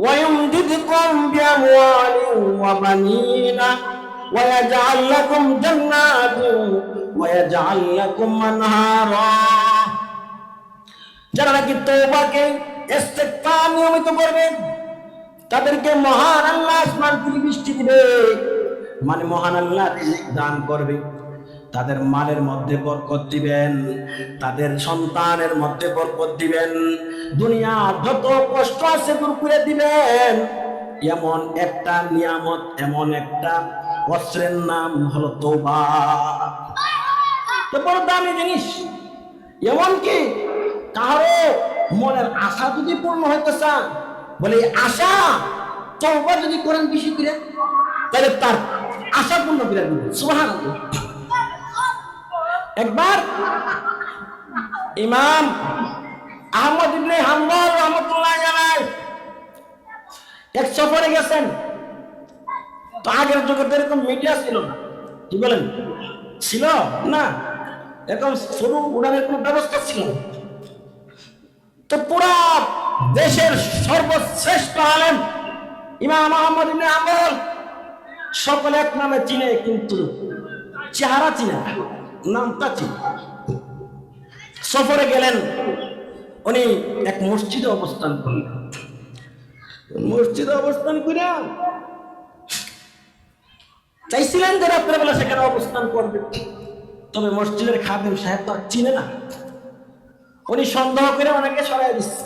ওয়া ইউমদিদকুম বিআমওয়ালিন ওয়া বানিনা ওয়া ইয়াজআল লাকুম জান্নাতিন ওয়া ইয়াজআল লাকুম আনহারা। যারা নাকি তওবাকে ইস্তিগফার নিয়মিত করবে তাদেরকে মহান আল্লাহ আসমান থেকে বৃষ্টি দিবে, মানে মহান আল্লাহ রিজিক দান করবে, তাদের মালের মধ্যে বরকত দিবেন, তাদের সন্তানের মধ্যে বরকত দিবেন, দুনিয়া যত কষ্ট আছে দূর করে দিবেন। এমন একটা নিয়ামত, এমন একটা অস্ত্রের নাম হলো তওবা। তো বড় দামি জিনিস। এমনকি কারো মনের আশা যদি পূর্ণ হইতে চান, বলে আশা তওবা যদি করেন বেশি করে, তাহলে তার আশা পূর্ণ করে দিবেন। সুবহানাল্লাহ। একবার ইমাম আহমদ ইবনে হাম্বল রাহমাতুল্লাহি আলাইহি এক সফরে গেছেন। তো আগের যুগে তো এরকম মিডিয়া ছিল না, কি বলেন? ছিল না, এরকম সরু উড়ানের কোনো ব্যবস্থা ছিল না। তো পুরা দেশের সর্বশ্রেষ্ঠ আলেম ইমাম আহমদ ইবনে হাম্বল সকলে এক নামে চিনে, কিন্তু চেহারা চিনে না। নামটা চিনি। সফরে গেলেন, উনি এক মসজিদে অবস্থান করলেন। মসজিদে অবস্থান করে চাইছিলেন যে রাত্রেবেলা সেখানে অবস্থান করবে, তবে মসজিদের খাদেম সাহেব তো আর চিনে না। উনি সন্দেহ করে অনেকে সরাই দিচ্ছে।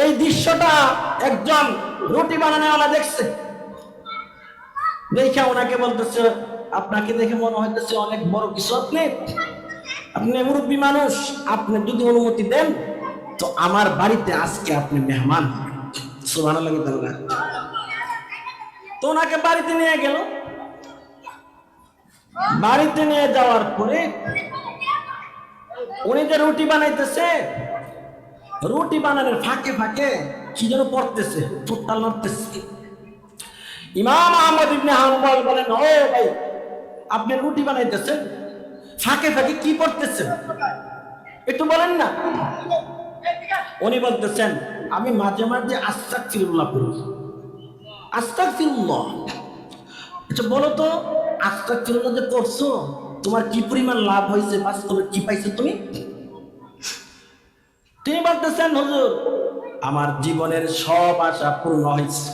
এই দৃশ্যটা একজন রুটি বানানোওয়ালা দেখছে, দেখে ওনাকে বলতেছে, আপনাকে দেখে মনে হইতেছে অনেক বড় কিছু, আপনি মুরব্বী মানুষ, আপনি যদি অনুমতি দেন তো আমার বাড়িতে আজকে আপনি মেহমান। সুবহানাল্লাহ। তো ওনাকে বাড়িতে নিয়ে গেল। বাড়িতে নিয়ে যাওয়ার পরে উনি যে রুটি বানাইতেছে, রুটি বানানোর ফাঁকে ফাঁকে কি যেন পড়তেছে, ঠোঁটটা নড়তেছে। ইমাম আহমদ ইবনে হাম্বল বলেন, ও ভাই, আপনি রুটি বানাইতেছেন, ফাঁকে ফাঁকে কি পড়তেছেন একটু বলেন না। উনি বলতেছেন, আমি মাঝে মাঝে আস্তাগফিরুল্লাহ পড়ি। আস্তাগফিরুল্লাহ। আচ্ছা বলো তো, আস্তাগফিরুল্লাহ যে করছো, তোমার কি পরিমাণ লাভ হয়েছে, বাস্তবে কি পাইছো তুমি? তিনি বলতেছেন, হুজুর, আমার জীবনের সব আশা পূর্ণ হয়েছে।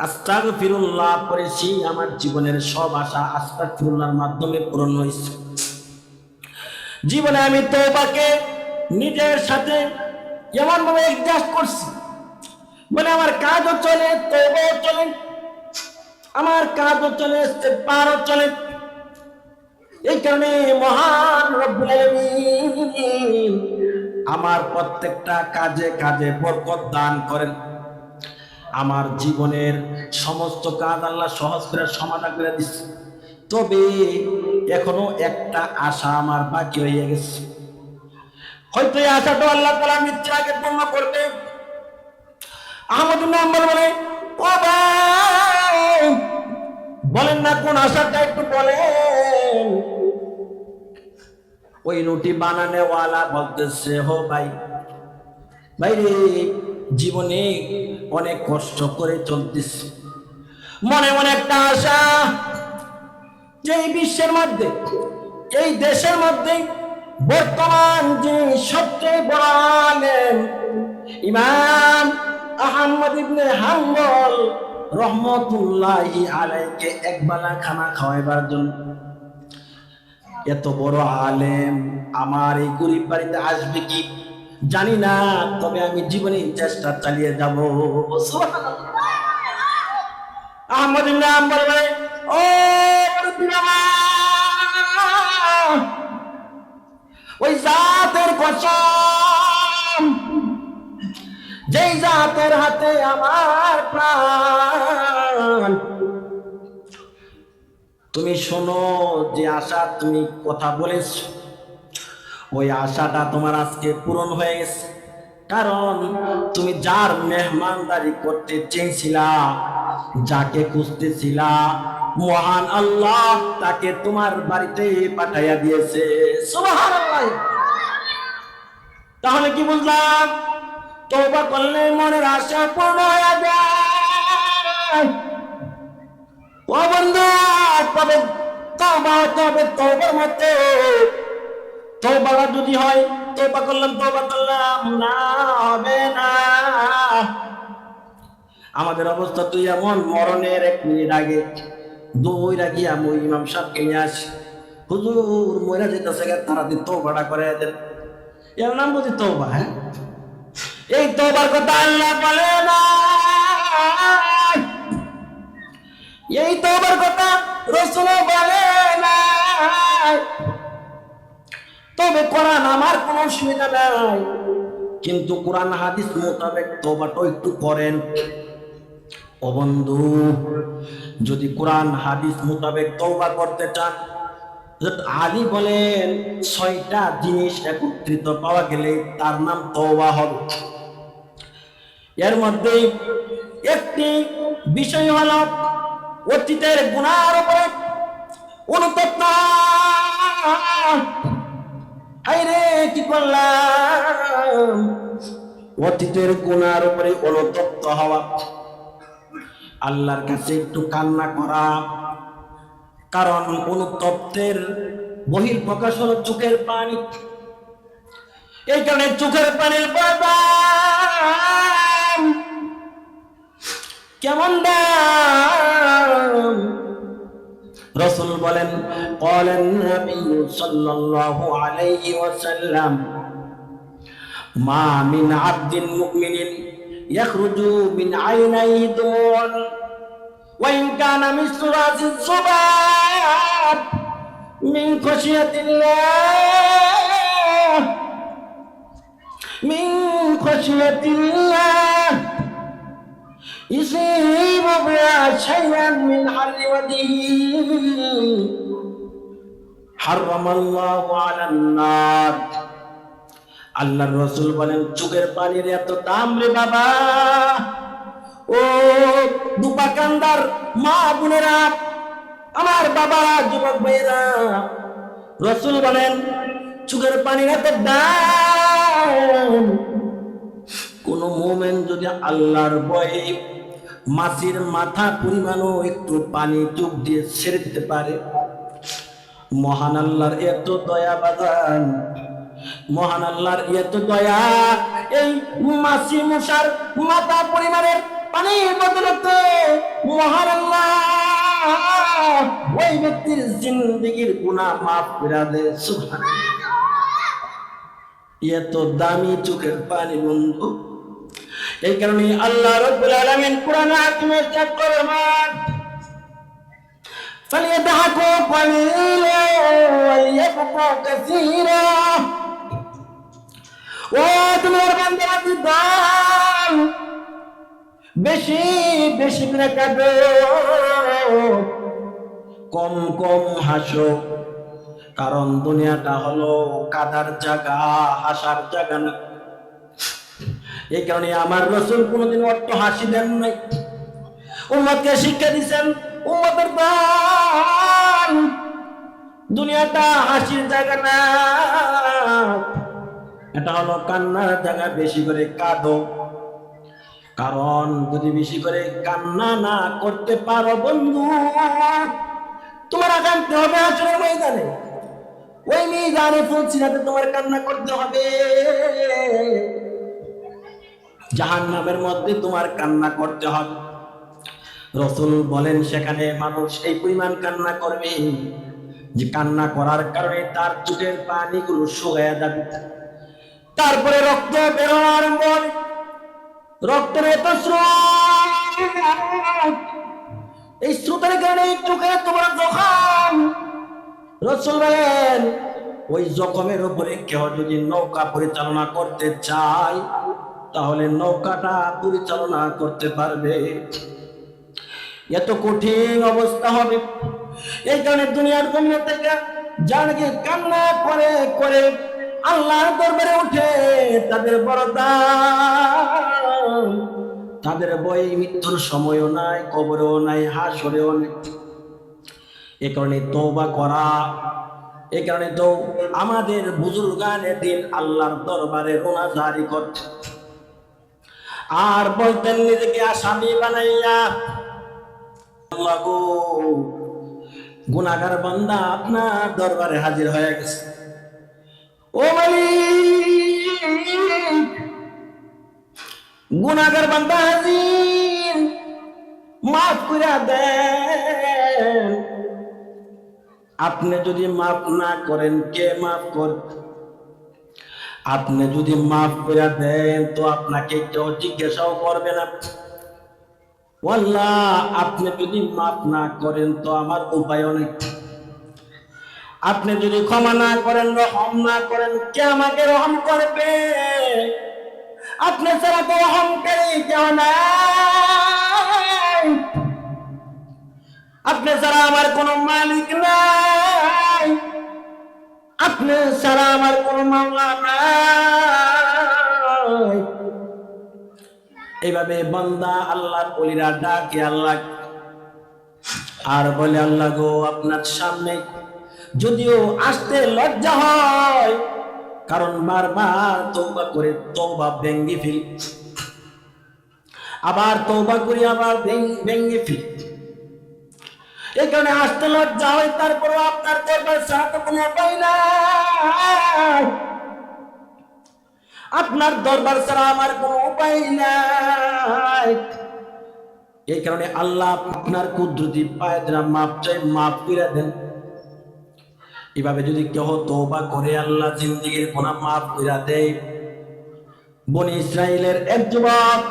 আস্তাগফিরুল্লাহ করেছি, আমার জীবনের সব আশা আস্তাগফিরুল্লাহর মাধ্যমে পূরণ হয়েছে। জীবনে আমি তওবাকে নিজের সাথে এমন ভাবে অ্যাডজাস্ট করছি, মানে আমার কাজও চলে, তওবাও চলে, আমার কাজও চলে, ইস্তেগফারও চলে। এই কারণে মহান রব্বুল আলামিন আমার প্রত্যেকটা কাজে কাজে বরকত দান করেন। আমার জীবনের সমস্ত কাজ আল্লাহ সহজ করে সমাধান করে দিচ্ছে। তবে এখনো একটা আশা আমার বাকি রয়ে গেছে, হয়তো এই আশাটা আল্লাহ তাআলা মৃত্যুর আগে পূর্ণ করবে। আহমদ ইবনে হাম্বল বলে, ও ভাই, বলেন না কোন আশাটা একটু বলেন। ওই রুটি বানানেওয়ালা বলতেছে, হো ভাই, ভাইরে, জীবনে অনেক কষ্ট করে চলতেছে, মনে মনে একটা আশা, যে এই বিশ্বের মধ্যে, এই দেশের মধ্যে বর্তমান যে সবচেয়ে বড় আলেম ইমাম আহমদ ইবনে হাম্বল রহমতুল্লাহি আলাইহিকে একবেলা খানা খাওয়াইবার জন্য, এত বড় আলেম আমার এই গরিব বাড়িতে আসবে কি জানি না, তবে আমি জীবনে চেষ্টা চালিয়ে যাব। আহমদ ইবনে হাম্বল বলে, ও ওই জাতের কসম, যেই জাতের হাতে আমার প্রাণ, তুমি শোনো, যে আশা তুমি কথা বলেছ, ওই আশাটা তোমার আজকে পূরণ হয়ে গেছে। কারণ তুমি যার মেহমানদারি করতে চেয়েছিলা, যাকে খুঁজতেছিলা, মহান আল্লাহ তাকে তোমার বাড়িতে পাঠাইয়া দিয়েছে। সুবহানাল্লাহ। তাহলে কি বুঝলাম? তওবা করলে মনের আশা পূর্ণ হয়ে যায়। ও বন্ধু, তবে তওবার মধ্যে তওবাটা যদি হয়, তওবা করলাম না, হবে না। আমাদের অবস্থা তুই এমন, মরণের 1 মিনিট আগে দৌড়া গিয়া মই ইমাম সাহেবকে নিয়ে আসি, হুজুর মরে যেতেছে, তাড়াতাড়ি তওবাটা করে দেন। এর নাম বুঝি তওবা? হ্যাঁ, এই তওবার কথা আল্লাহ বলে না, এই তওবার কথা রাসূল বলে না। তবে কোরআন আমার কোনো অসুবিধা নাই, কিন্তু কোরআন হাদিস মোতাবেক তওবাটা একটু করেন। ও বন্ধু, যদি কোরআন হাদিস মোতাবেক তওবা করতে চান, আলী বলেন 6টা জিনিস একত্রিত পাওয়া গেলে তার নাম তওবা হবে। এর মধ্যে একটি বিষয় হলো অতীতের গুনার উপরে অনুতপ্ত। হায়রে কি করলাম, অতীতের গুনার উপরে অনুতপ্ত হওয়া, আল্লাহর কাছে একটু কান্না করা। কারণ অনুতপ্তের বহির প্রকাশ হলো চোখের পানি। এই কারণে চোখের পানির দাম কেমন দাম? রাসূল বলেন, ক্বালান নবী সাল্লাল্লাহু আলাইহি ওয়াসাল্লাম, মা মিন আবদিন মুমিনিন ইয়াখরুজু মিন আইনাইহি দুমুন ওয়া ইন কানা মিসলু রাসিজ যুবাব মিন খাশিয়াতিল্লাহ মিন খাশিয়াতিল্লাহ يصيب بها شيئا من حر وجهه حرم الله على النار। আল্লাহর রাসূল বলেন, চোখের পানির এত দাম রে বাবা। ও দুপাকান্দার মা বোনেরা, আমার বাবা, যুবক ভাইরা, রাসূল বলেন চোখের পানির এত দাম। কোন মুমিন যদি আল্লাহর ভয়ে মাছির মাথা পরিমাণও একটু পানি চোখ দিয়ে ছেড়ে দিতে পারে, মহান আল্লাহর এত দয়া বাদান, মহান আল্লাহর এত দয়া, এই মাছি মশার মাথা পরিমাণের পানির বদলতে মহান আল্লাহ ওই ব্যক্তির জিন্দেগীর গুনাহ মাফ করে দেয়। সুবহানাল্লাহ, এত দামি চোখের পানি বন্ধু। এই কারণে আল্লাহ রাব্বুল আলামিন কোরআনে হাকিমে ইরশাদ ফরমান, ফালিয়াদহাকু কালিলান ওয়ালিয়াবকু কাসীরা। ও তোমার বান্দারা, দান বেশি বেশি করে কাঁদো, কম কম হাসো, কারণ দুনিয়াটা হলো কাদার জায়গা, হাসার জায়গা না। এই কারণে আমার রাসূল কোনদিন অট্ট হাসি দেন নাই, উম্মতকে শিক্ষা দিয়েছেন, উম্মতের দান দুনিয়াটা হাসির জায়গা না, এটা হলো কান্নার জায়গা। বেশি করে কাঁদো, কারণ যদি বেশি করে কান্না না করতে পারো বন্ধু, তোমার কাঁদতে হবে হাসরের ময়দানে। ওই মিজানে ফুলসিরাতে তোমার কান্না করতে হবে, জাহান্নামের মধ্যে তোমার কান্না করতে হবে। রাসূল বলেন সেখানে মানুষ এই পরিমাণ কান্না করবে যে কান্না করার কারণে তার চোখের পানিগুলো শুকায়া যাবে, তারপরে রক্ত বের হওয়া আরম্ভ হবে, রক্তের এত স্রোত, এই স্রোতের কারণে চোখে তোমার জখম। রাসূল বলেন ওই জখমের উপরে কেউ যদি নৌকা পরিচালনা করতে চায় তাহলে নৌকাটা পরিচালনা করতে পারবে, এত কঠিন অবস্থা হবে। এই কারণে দুনিয়ার জমিনে থেকে যারা কান্না করে করে আল্লাহর দরবারে উঠে তাদের বড় দাম, তাদের বই মৃত্যুর সময়ও নাই, কবরেও নাই, হাসরেও নাই। এ কারণে তওবা করা, এ কারণে তো আমাদের বুজুর্গানে দিন আল্লাহর দরবারে রোনাজারি করতে আর বলতেন নিজেকে আসামি বানাইয়া, আল্লাহ গো গুনাহগার বান্দা আপনার দরবারে হাজির হয়ে গেছে, ও মালিক গুনাহগার বান্দা হাজির, মাফ করে দেন। আপনি যদি মাফ না করেন কে মাফ করবে? আপনি যদি মাফ করে দেন তো আপনাকে কেউ জিজ্ঞাসাও করবে না। আল্লাহ আপনি যদি মাফ না করেন তো আমার উপায় নেই। আপনি যদি ক্ষমা না করেন, রহম না করেন, কে আমাকে রহম করবে? আপনি ছাড়া তো রহমকারী কেউ নাই, আপনি ছাড়া আমার কোনো মালিক নাই, আপনি ছাড়া আমার কোনো মাওলা নাই। এইভাবে বান্দা আল্লাহর ওলিরা ডাকে আল্লাহ আর বলে, আল্লাহ গো আপনার সামনে যদিও আসতে লজ্জা হয়, কারণ বারবার তওবা করে তওবা ভেঙে ফেলি, আবার তওবা করি আবার ভেঙে ফেলি। এই কারণে আসতে লজ্জা হয়, তারপরও আপনার দরবার ছাড়া তো কোনো উপায় নাই। আপনার দরবার ছাড়া আমার কোনো উপায় নাই। এই কারণে আল্লাহ আপনার কুদরতি পায়ে ধরে মাপ চাই, মাফ করে দেন। এভাবে যদি কেউ তওবা করে আল্লাহ জিন্দেগীর গুনাহ মাফ করে দেয়। বনি ইসরাইলের এক যুবক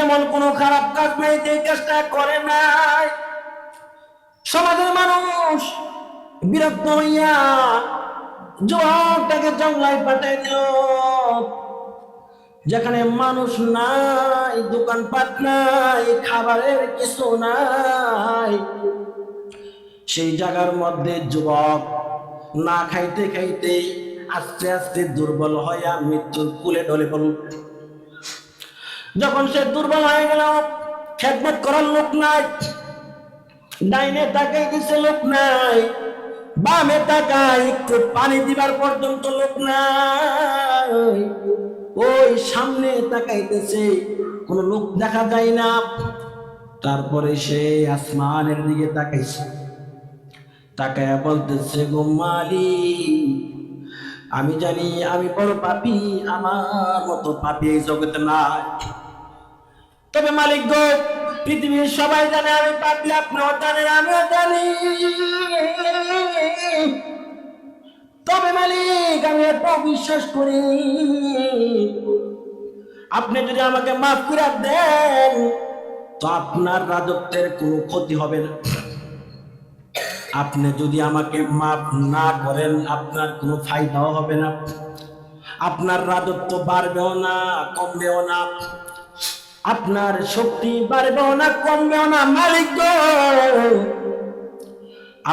এমন কোন খারাপ কাজ নাই যে কাজটা করে নাই। সমাজের মানুষ বিরক্ত হইয়া যুবকটাকে জঙ্গলায় পাঠাই দিল, যেখানে মানুষ নাই, দোকানপাট নাই, খাবারের কিছু নাই। সেই জায়গার মধ্যে যুবক না খাইতে খাইতে আস্তে আস্তে দুর্বল হইয়া মৃত্যুর কুলে ঢলে পড়ল। যখন সে দুর্বল হয়ে গেল, খেদমত করার লোক নাই, ডাইনে তাকাই দিছে লোক নাই, বামে তাকাই একটু পানি দিবার পর্যন্ত লোক নাই, ওই সামনে তাকাইতেছে কোন লোক দেখা যায় না। তারপরে সে আসমানের দিকে তাকাইছে, তাকায়া বলতেছে, গো মালিক, আমি জানি আমি বড় পাপী, আমার মতো পাপী এই জগতে নাই। তবে মালিক গো, পৃথিবীর সবাই জানে আমি পাপী, আপনিও জানেন, আমিও জানি। তবে মালিক, আমি এত বিশ্বাস করি, আপনি যদি আমাকে মাফ করে দেন তো আপনার রাজত্বের কোনো ক্ষতি হবে না। আপনি যদি আমাকে মাফ না করেন আপনার কোনো ফায়দাও হবে না, আপনার রাজত্ব বাড়বেও না কমবেও না, আপনার শক্তি বাড়বেও না কমবেও না। মালিক গো,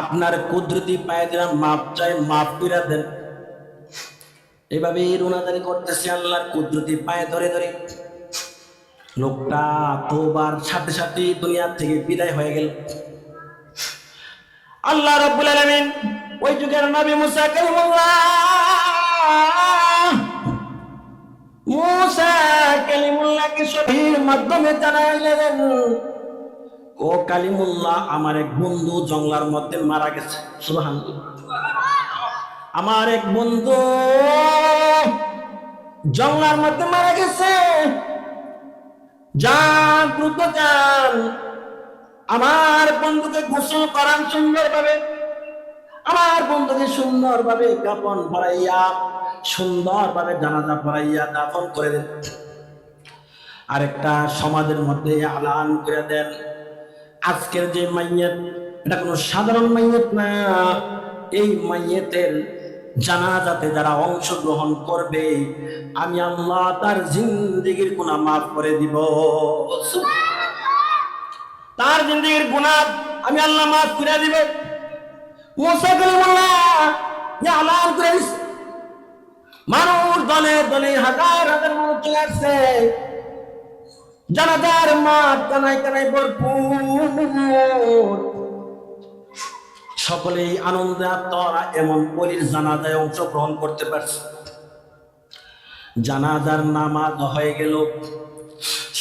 আপনার কুদরতি পায়ে দিলাম, মাফ চাই, মাফ করে দেন। এভাবে রোনাদারি করতেছে আল্লাহর কুদরতি পায়ে ধরে ধরে। লোকটা তোবার সাথে সাথে দুনিয়া থেকে বিদায় হয়ে গেল। আল্লাহ রাব্বুল আলামিন ওই যুগের নবী মুসা কালিমুল্লাহকে সহির মাধ্যমে জানাইলেন, ও কালিমুল্লাহ, আমার এক বন্ধু জঙ্গলার মধ্যে মারা গেছে। সুবহানাল্লাহ। আমার এক বন্ধু জঙ্গলার মধ্যে মারা গেছে, যান দ্রুত যান, আমার বন্ধুকে গোসল করান সুন্দরভাবে, আমার বন্ধুকে সুন্দরভাবে কাফন পরাইয়া সুন্দরভাবে জানাজা পরাইয়া দাফন করে দেন। আরেকটা সমাজের মধ্যে আলান করে দেন, আজকের যে মাইয়াত, এটা কোনো সাধারণ মাইয়াত না, এই মাইয়াতের জানাজাতে যারা অংশগ্রহণ করবে আমি আল্লাহ তার জিন্দেগীর গুনাহ মাফ করে দিব। তার জিন্দেগীর গুনাহ আমি আল্লাহ মাফ করে দিব। মুসা কালিমুল্লাহ আলান করে দিছে, মানুষ দলে দলে হাজার হাজার মানুষ চলে আসছে, জানাজার মাঠ কানায় কানায় ভরপুর। সকলেই আনন্দে আত্মহারা, এমন বলির জানাজায় অংশগ্রহণ করতে পারছে। জানাজার নামাজ হয়ে গেল,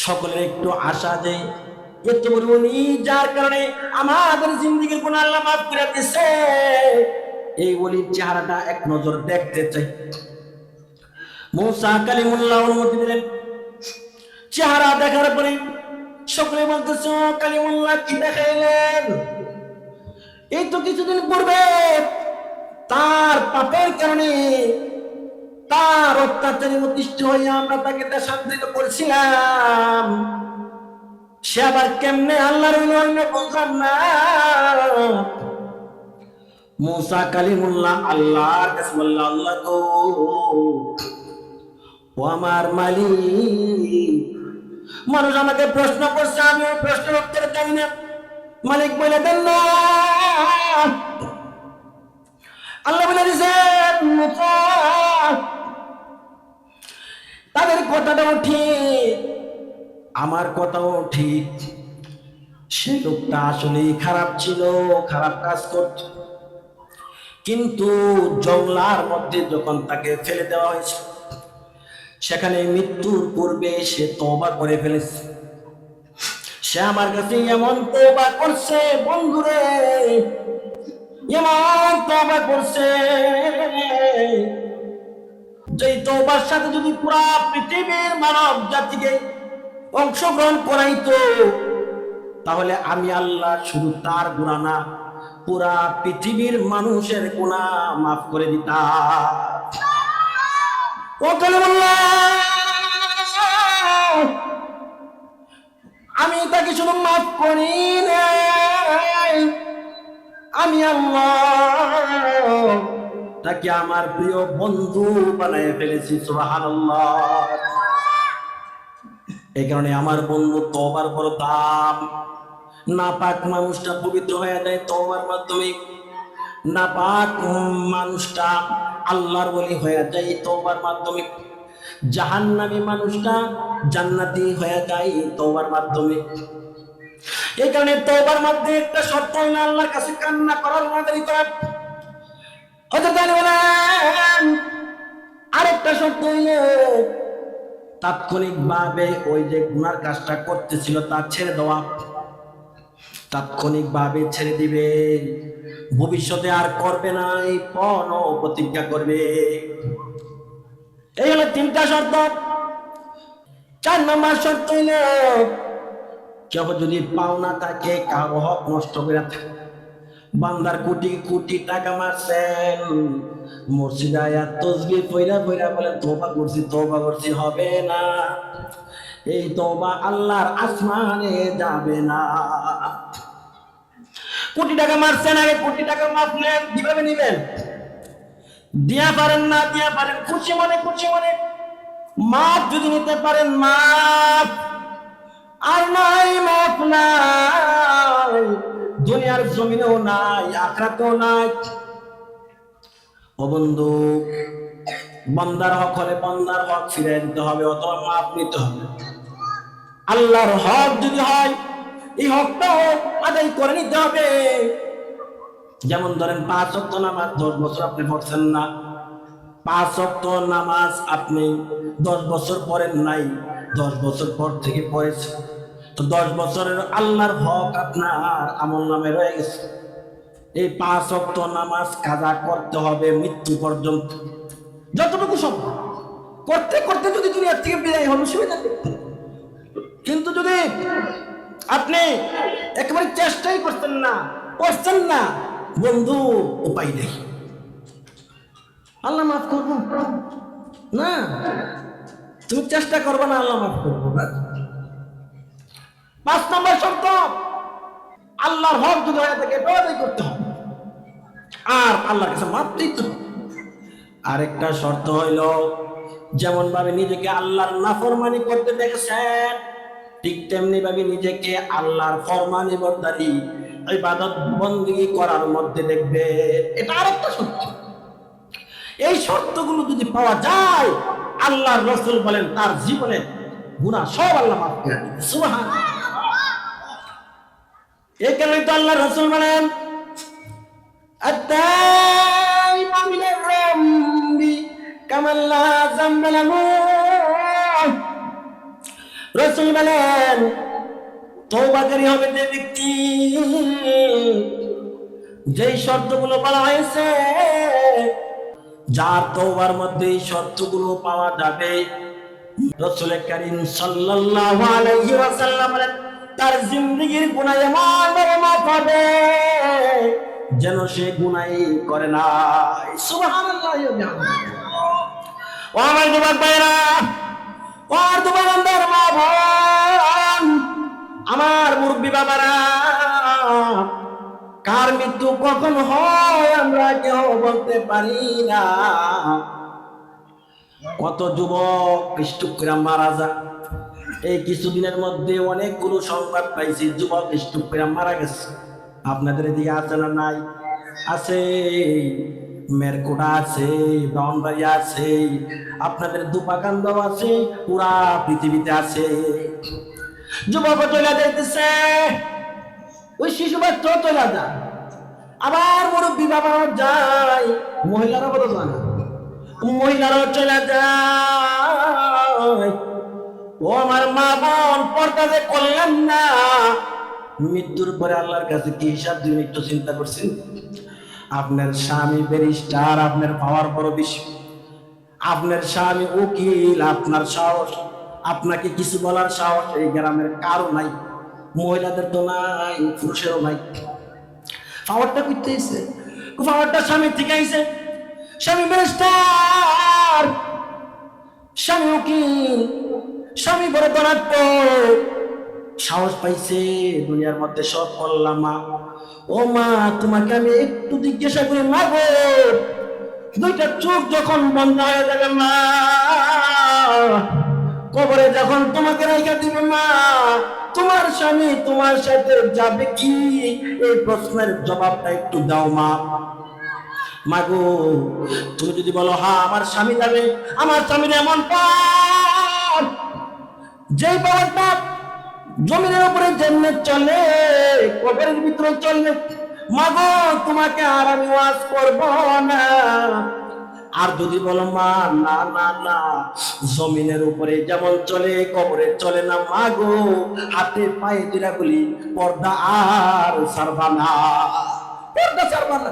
সকলের একটু আশা যে এত বড় উনি যার কারণে আমাদের জিন্দেগীর গুনাহ আল্লাহ মাফ করে দিয়েছে, এই ওলির চেহারাটা এক নজর দেখতে চাই। মুসা কালিমুল্লাহ অনুমতি দিলেন। চেহারা দেখার পরে সকলে বলতেছে, কালিমুল্লাহ কি দেখাইলেন? এই তো কিছুদিন পূর্বে তার পাপের কারণে, তার অত্যাচারী অতিষ্ঠ হইয়া আমরা তাকে দেশান্তরিত করেছিলাম, সে আবার কেমনে আল্লাহর অন্য বুঝলাম না। মুসা কালিমুল্লাহ আল্লাহর কাছে বলল, আল্লাহ গো, ও আমার মালিক, মানুষ আমাকে প্রশ্ন করছে, আমি ওই প্রশ্নের উত্তর জানি না, মালিক বলে দেন না। আল্লাহ বলে দিয়েছেন, মুসা, তাদের কথাটাও ঠিক, আমার কথাও ঠিক, সে লোকটা আসলে খারাপ ছিল, খারাপ কাজ করত, কিন্তু জঙ্গলার মধ্যে যখন তাকে ফেলে দেওয়া হয়েছে, সেখানে মৃত্যুর পূর্বে সে তওবা করে ফেলেছে। সে আমার কাছে এমন তওবা করছে বন্ধুরে, এমন তওবা করছে যেই তওবার সাথে যদি পুরা পৃথিবীর মানব জাতিকে অংশগ্রহণ করাইতো, তাহলে আমি আল্লাহ শুধু তার গুনাহ না, পুরা পৃথিবীর মানুষের গুনাহ মাফ করে দিতাম। ও কালিমাল্লাহ, আমি তাকে শুধু মাফ করি নাই, আমি আল্লাহ তাকে আমার প্রিয় বন্ধু বানায় ফেলেছি। সুবহানাল্লাহ। এই কারণে আমার বন্ধু তওবার বড় দাম। নাপাক মানুষটা পবিত্র হয়ে যায় তওবার মাধ্যমে, নাপাক মানুষটা আল্লাহর ওলি হয়ে যায় তওবার মাধ্যমে, জাহান্নামী মানুষটা জান্নাতি হয়ে যায় তওবার মাধ্যমে। এই কারণে তওবার মধ্যে একটা শর্ত হলো আল্লাহর কাছে কান্না করার মাদারি করা। হযরত আলী বলেন আরেকটা শর্ত হলো তাৎক্ষণিকভাবে ওই যে গুনার কাজটা করতেছিল তা ছেড়ে দেওয়া, তাৎক্ষণিকভাবে ছেড়ে দিবে, ভবিষ্যতে আর করবে না এই পণ প্রতিজ্ঞা করবে। এই হলো তিনটা শর্ত। 4 নম্বর শর্ত হইল কেউ যদি পাওনা থাকে, কারো হক নষ্ট করে থাকে, বান্দার কোটি কোটি টাকা মারছেন, মসজিদে আয়াত তাসবিহ পয়রা পয়রা বলে তওবা করছি, হবে না। এই তওবা আল্লাহর আসমানে যাবে না। কোটি টাকা মারছেন, আগে কোটি টাকা মাফ নেন, কিভাবে নিবেন? দিয়া পারেন না, দিয়া পারেন খুশি মনে মাফ যদি নিতে পারেন মাফ, আর নাই মাফ নাই, দুনিয়ার জমিনেও নাই, আখিরাতেও নাই। ও বন্ধু, বান্দার হক হলে বান্দার হক ফিরিয়ে দিতে হবে অথবা মাফ নিতে হবে। আল্লাহর হক যদি হয় এই হকটাও আদায় করে নিতে হবে। যেমন ধরেন 5 ওয়াক্ত নামাজ 10 বছর আপনি পড়ছেন না, 5 ওয়াক্ত নামাজ আপনি 10 বছর পড়েন নাই, 10 বছর পর থেকে পড়েছেন, তো 10 বছরের আল্লাহর হক আপনার আমল নামে রয়ে গেছে। এই 5 ওয়াক্ত নামাজ কাজা করতে হবে মৃত্যু পর্যন্ত, যতটুকু সম্ভব করতে করতে যদি দুনিয়া থেকে বিদায় হন অসুবিধা নেই। কিন্তু যদি আপনি একেবারে চেষ্টাই করছেন না বন্ধু, উপায় নেই, আল্লাহ মাফ করবো না, তুমি চেষ্টা করবে না, আল্লাহ মাফ করবো না। 5 নম্বর শর্ত, আল্লাহর হক যদি হয়ে থাকে আদায় করতে হবে, আর আল্লাহর কাছে মাফ দিতে হবে। আরেকটা শর্ত হইল যেমন ভাবে নিজেকে আল্লাহর নাফরমানি করতে দেখেছেন, ঠিক তেমনি ভাবে নিজেকে আল্লাহর ফরমানিবরদারি ইবাদত বندگی করার মধ্যে দেখবে। এটা আরেকটা শর্ত। এই শর্তগুলো যদি পাওয়া যায়, আল্লাহর রাসূল বলেন তার জীবনে গুনাহ সব আল্লাহ মাফ করে দিবেন। সুবহানাল্লাহ। এই কারণে তো আল্লাহর রাসূল বলেন আত-তাইবু মিনার যামবি কামান লা যামবা লাহু। রাসূল বলেন তওবাকারী হবে যে ব্যক্তি, যেই শর্তগুলো বলা হয়েছে, যার তওবার মধ্যে এই শর্তগুলো পাওয়া যাবে, রাসূল করিম সাল্লাল্লাহু আলাইহি ওয়াসাল্লাম বলেন তার জিন্দেগীর গুনাহ এমন ভাবে মাফ হবে যেন সে গুনাহই করে নাই। সুবহানাল্লাহ। ও আমার যুবক ভাইরা, ও আমার যুবকদের মা বোন, আমার মুরব্বী বাবারা, কার মৃত্যু কখন হয় আমরা কেউ বলতে পারি না। কত যুবক স্ট্রোক করে মারা যায়। এই কিছুদিনের মধ্যে অনেকগুলো সংবাদ পাইছি যুবক স্ট্রোক করে মারা গেছে। আপনাদের এদিকে আছে না নাই? আছে, মেরকুটা আছে, ব্রাহ্মণবাড়িয়া আছে, আপনাদের দুপাকান্দাও আছে, পুরা পৃথিবীতে আছে। যুবক চলে যাইতেছে, ওই শিশু বাচ্চাও চলে যায়, আবার মুরব্বী বাবাও যায়, মহিলারা বড় যায় না, মহিলারাও চলে যায়। ও আমার মা বোন পর্দা যে করলেন না, মৃত্যুর পরে আল্লাহর কাছে কি হিসাব দিবেন একটু চিন্তা করছেন? আপনার স্বামী ব্যারিস্টার, আপনার পাওয়ার বড় বেশি, আপনার স্বামী উকিল, আপনার সাহস, আপনাকে কিছু বলার সাহস এই গ্রামের কারো নাই, মহিলাদের তো নাই, পুরুষেরও নাই। পাওয়ারটা করতেছে, পাওয়ারটা স্বামী থেকে আইছে। স্বামী ব্যারিস্টার, স্বামী উকিল, স্বামী বড় ধনাঢ্য, সাহস পাইছে দুনিয়ার মধ্যে সব করলাম। মা, ও মা, তোমাকে আমি একটু জিজ্ঞাসা করি, মা গো, দুইটা চোখ যখন বন্ধ হয়ে যাবে মা, কবরে যখন তোমাকে রেখে দিবে মা, তোমার স্বামী তোমার সাথে যাবে কি? এই প্রশ্নের জবাবটা একটু দাও মা। মাগো, তুমি যদি বলো হ্যাঁ আমার স্বামী যাবে, আমার স্বামীর এমন পাপ, যেই পাওয়ারটা জমিনের উপরে যেমনে চলে কবরের ভিতরে চলবে। মাগো, তোমাকে আর আমি ওয়াজ করব না। আর যদি বলো মা না না না, জমিনের উপরে যেমন চলে কবরে চলে না, মাগো হাতে পায়ে দিরা বলি পর্দা আর ছাড়বা না, পর্দা ছাড়বা না।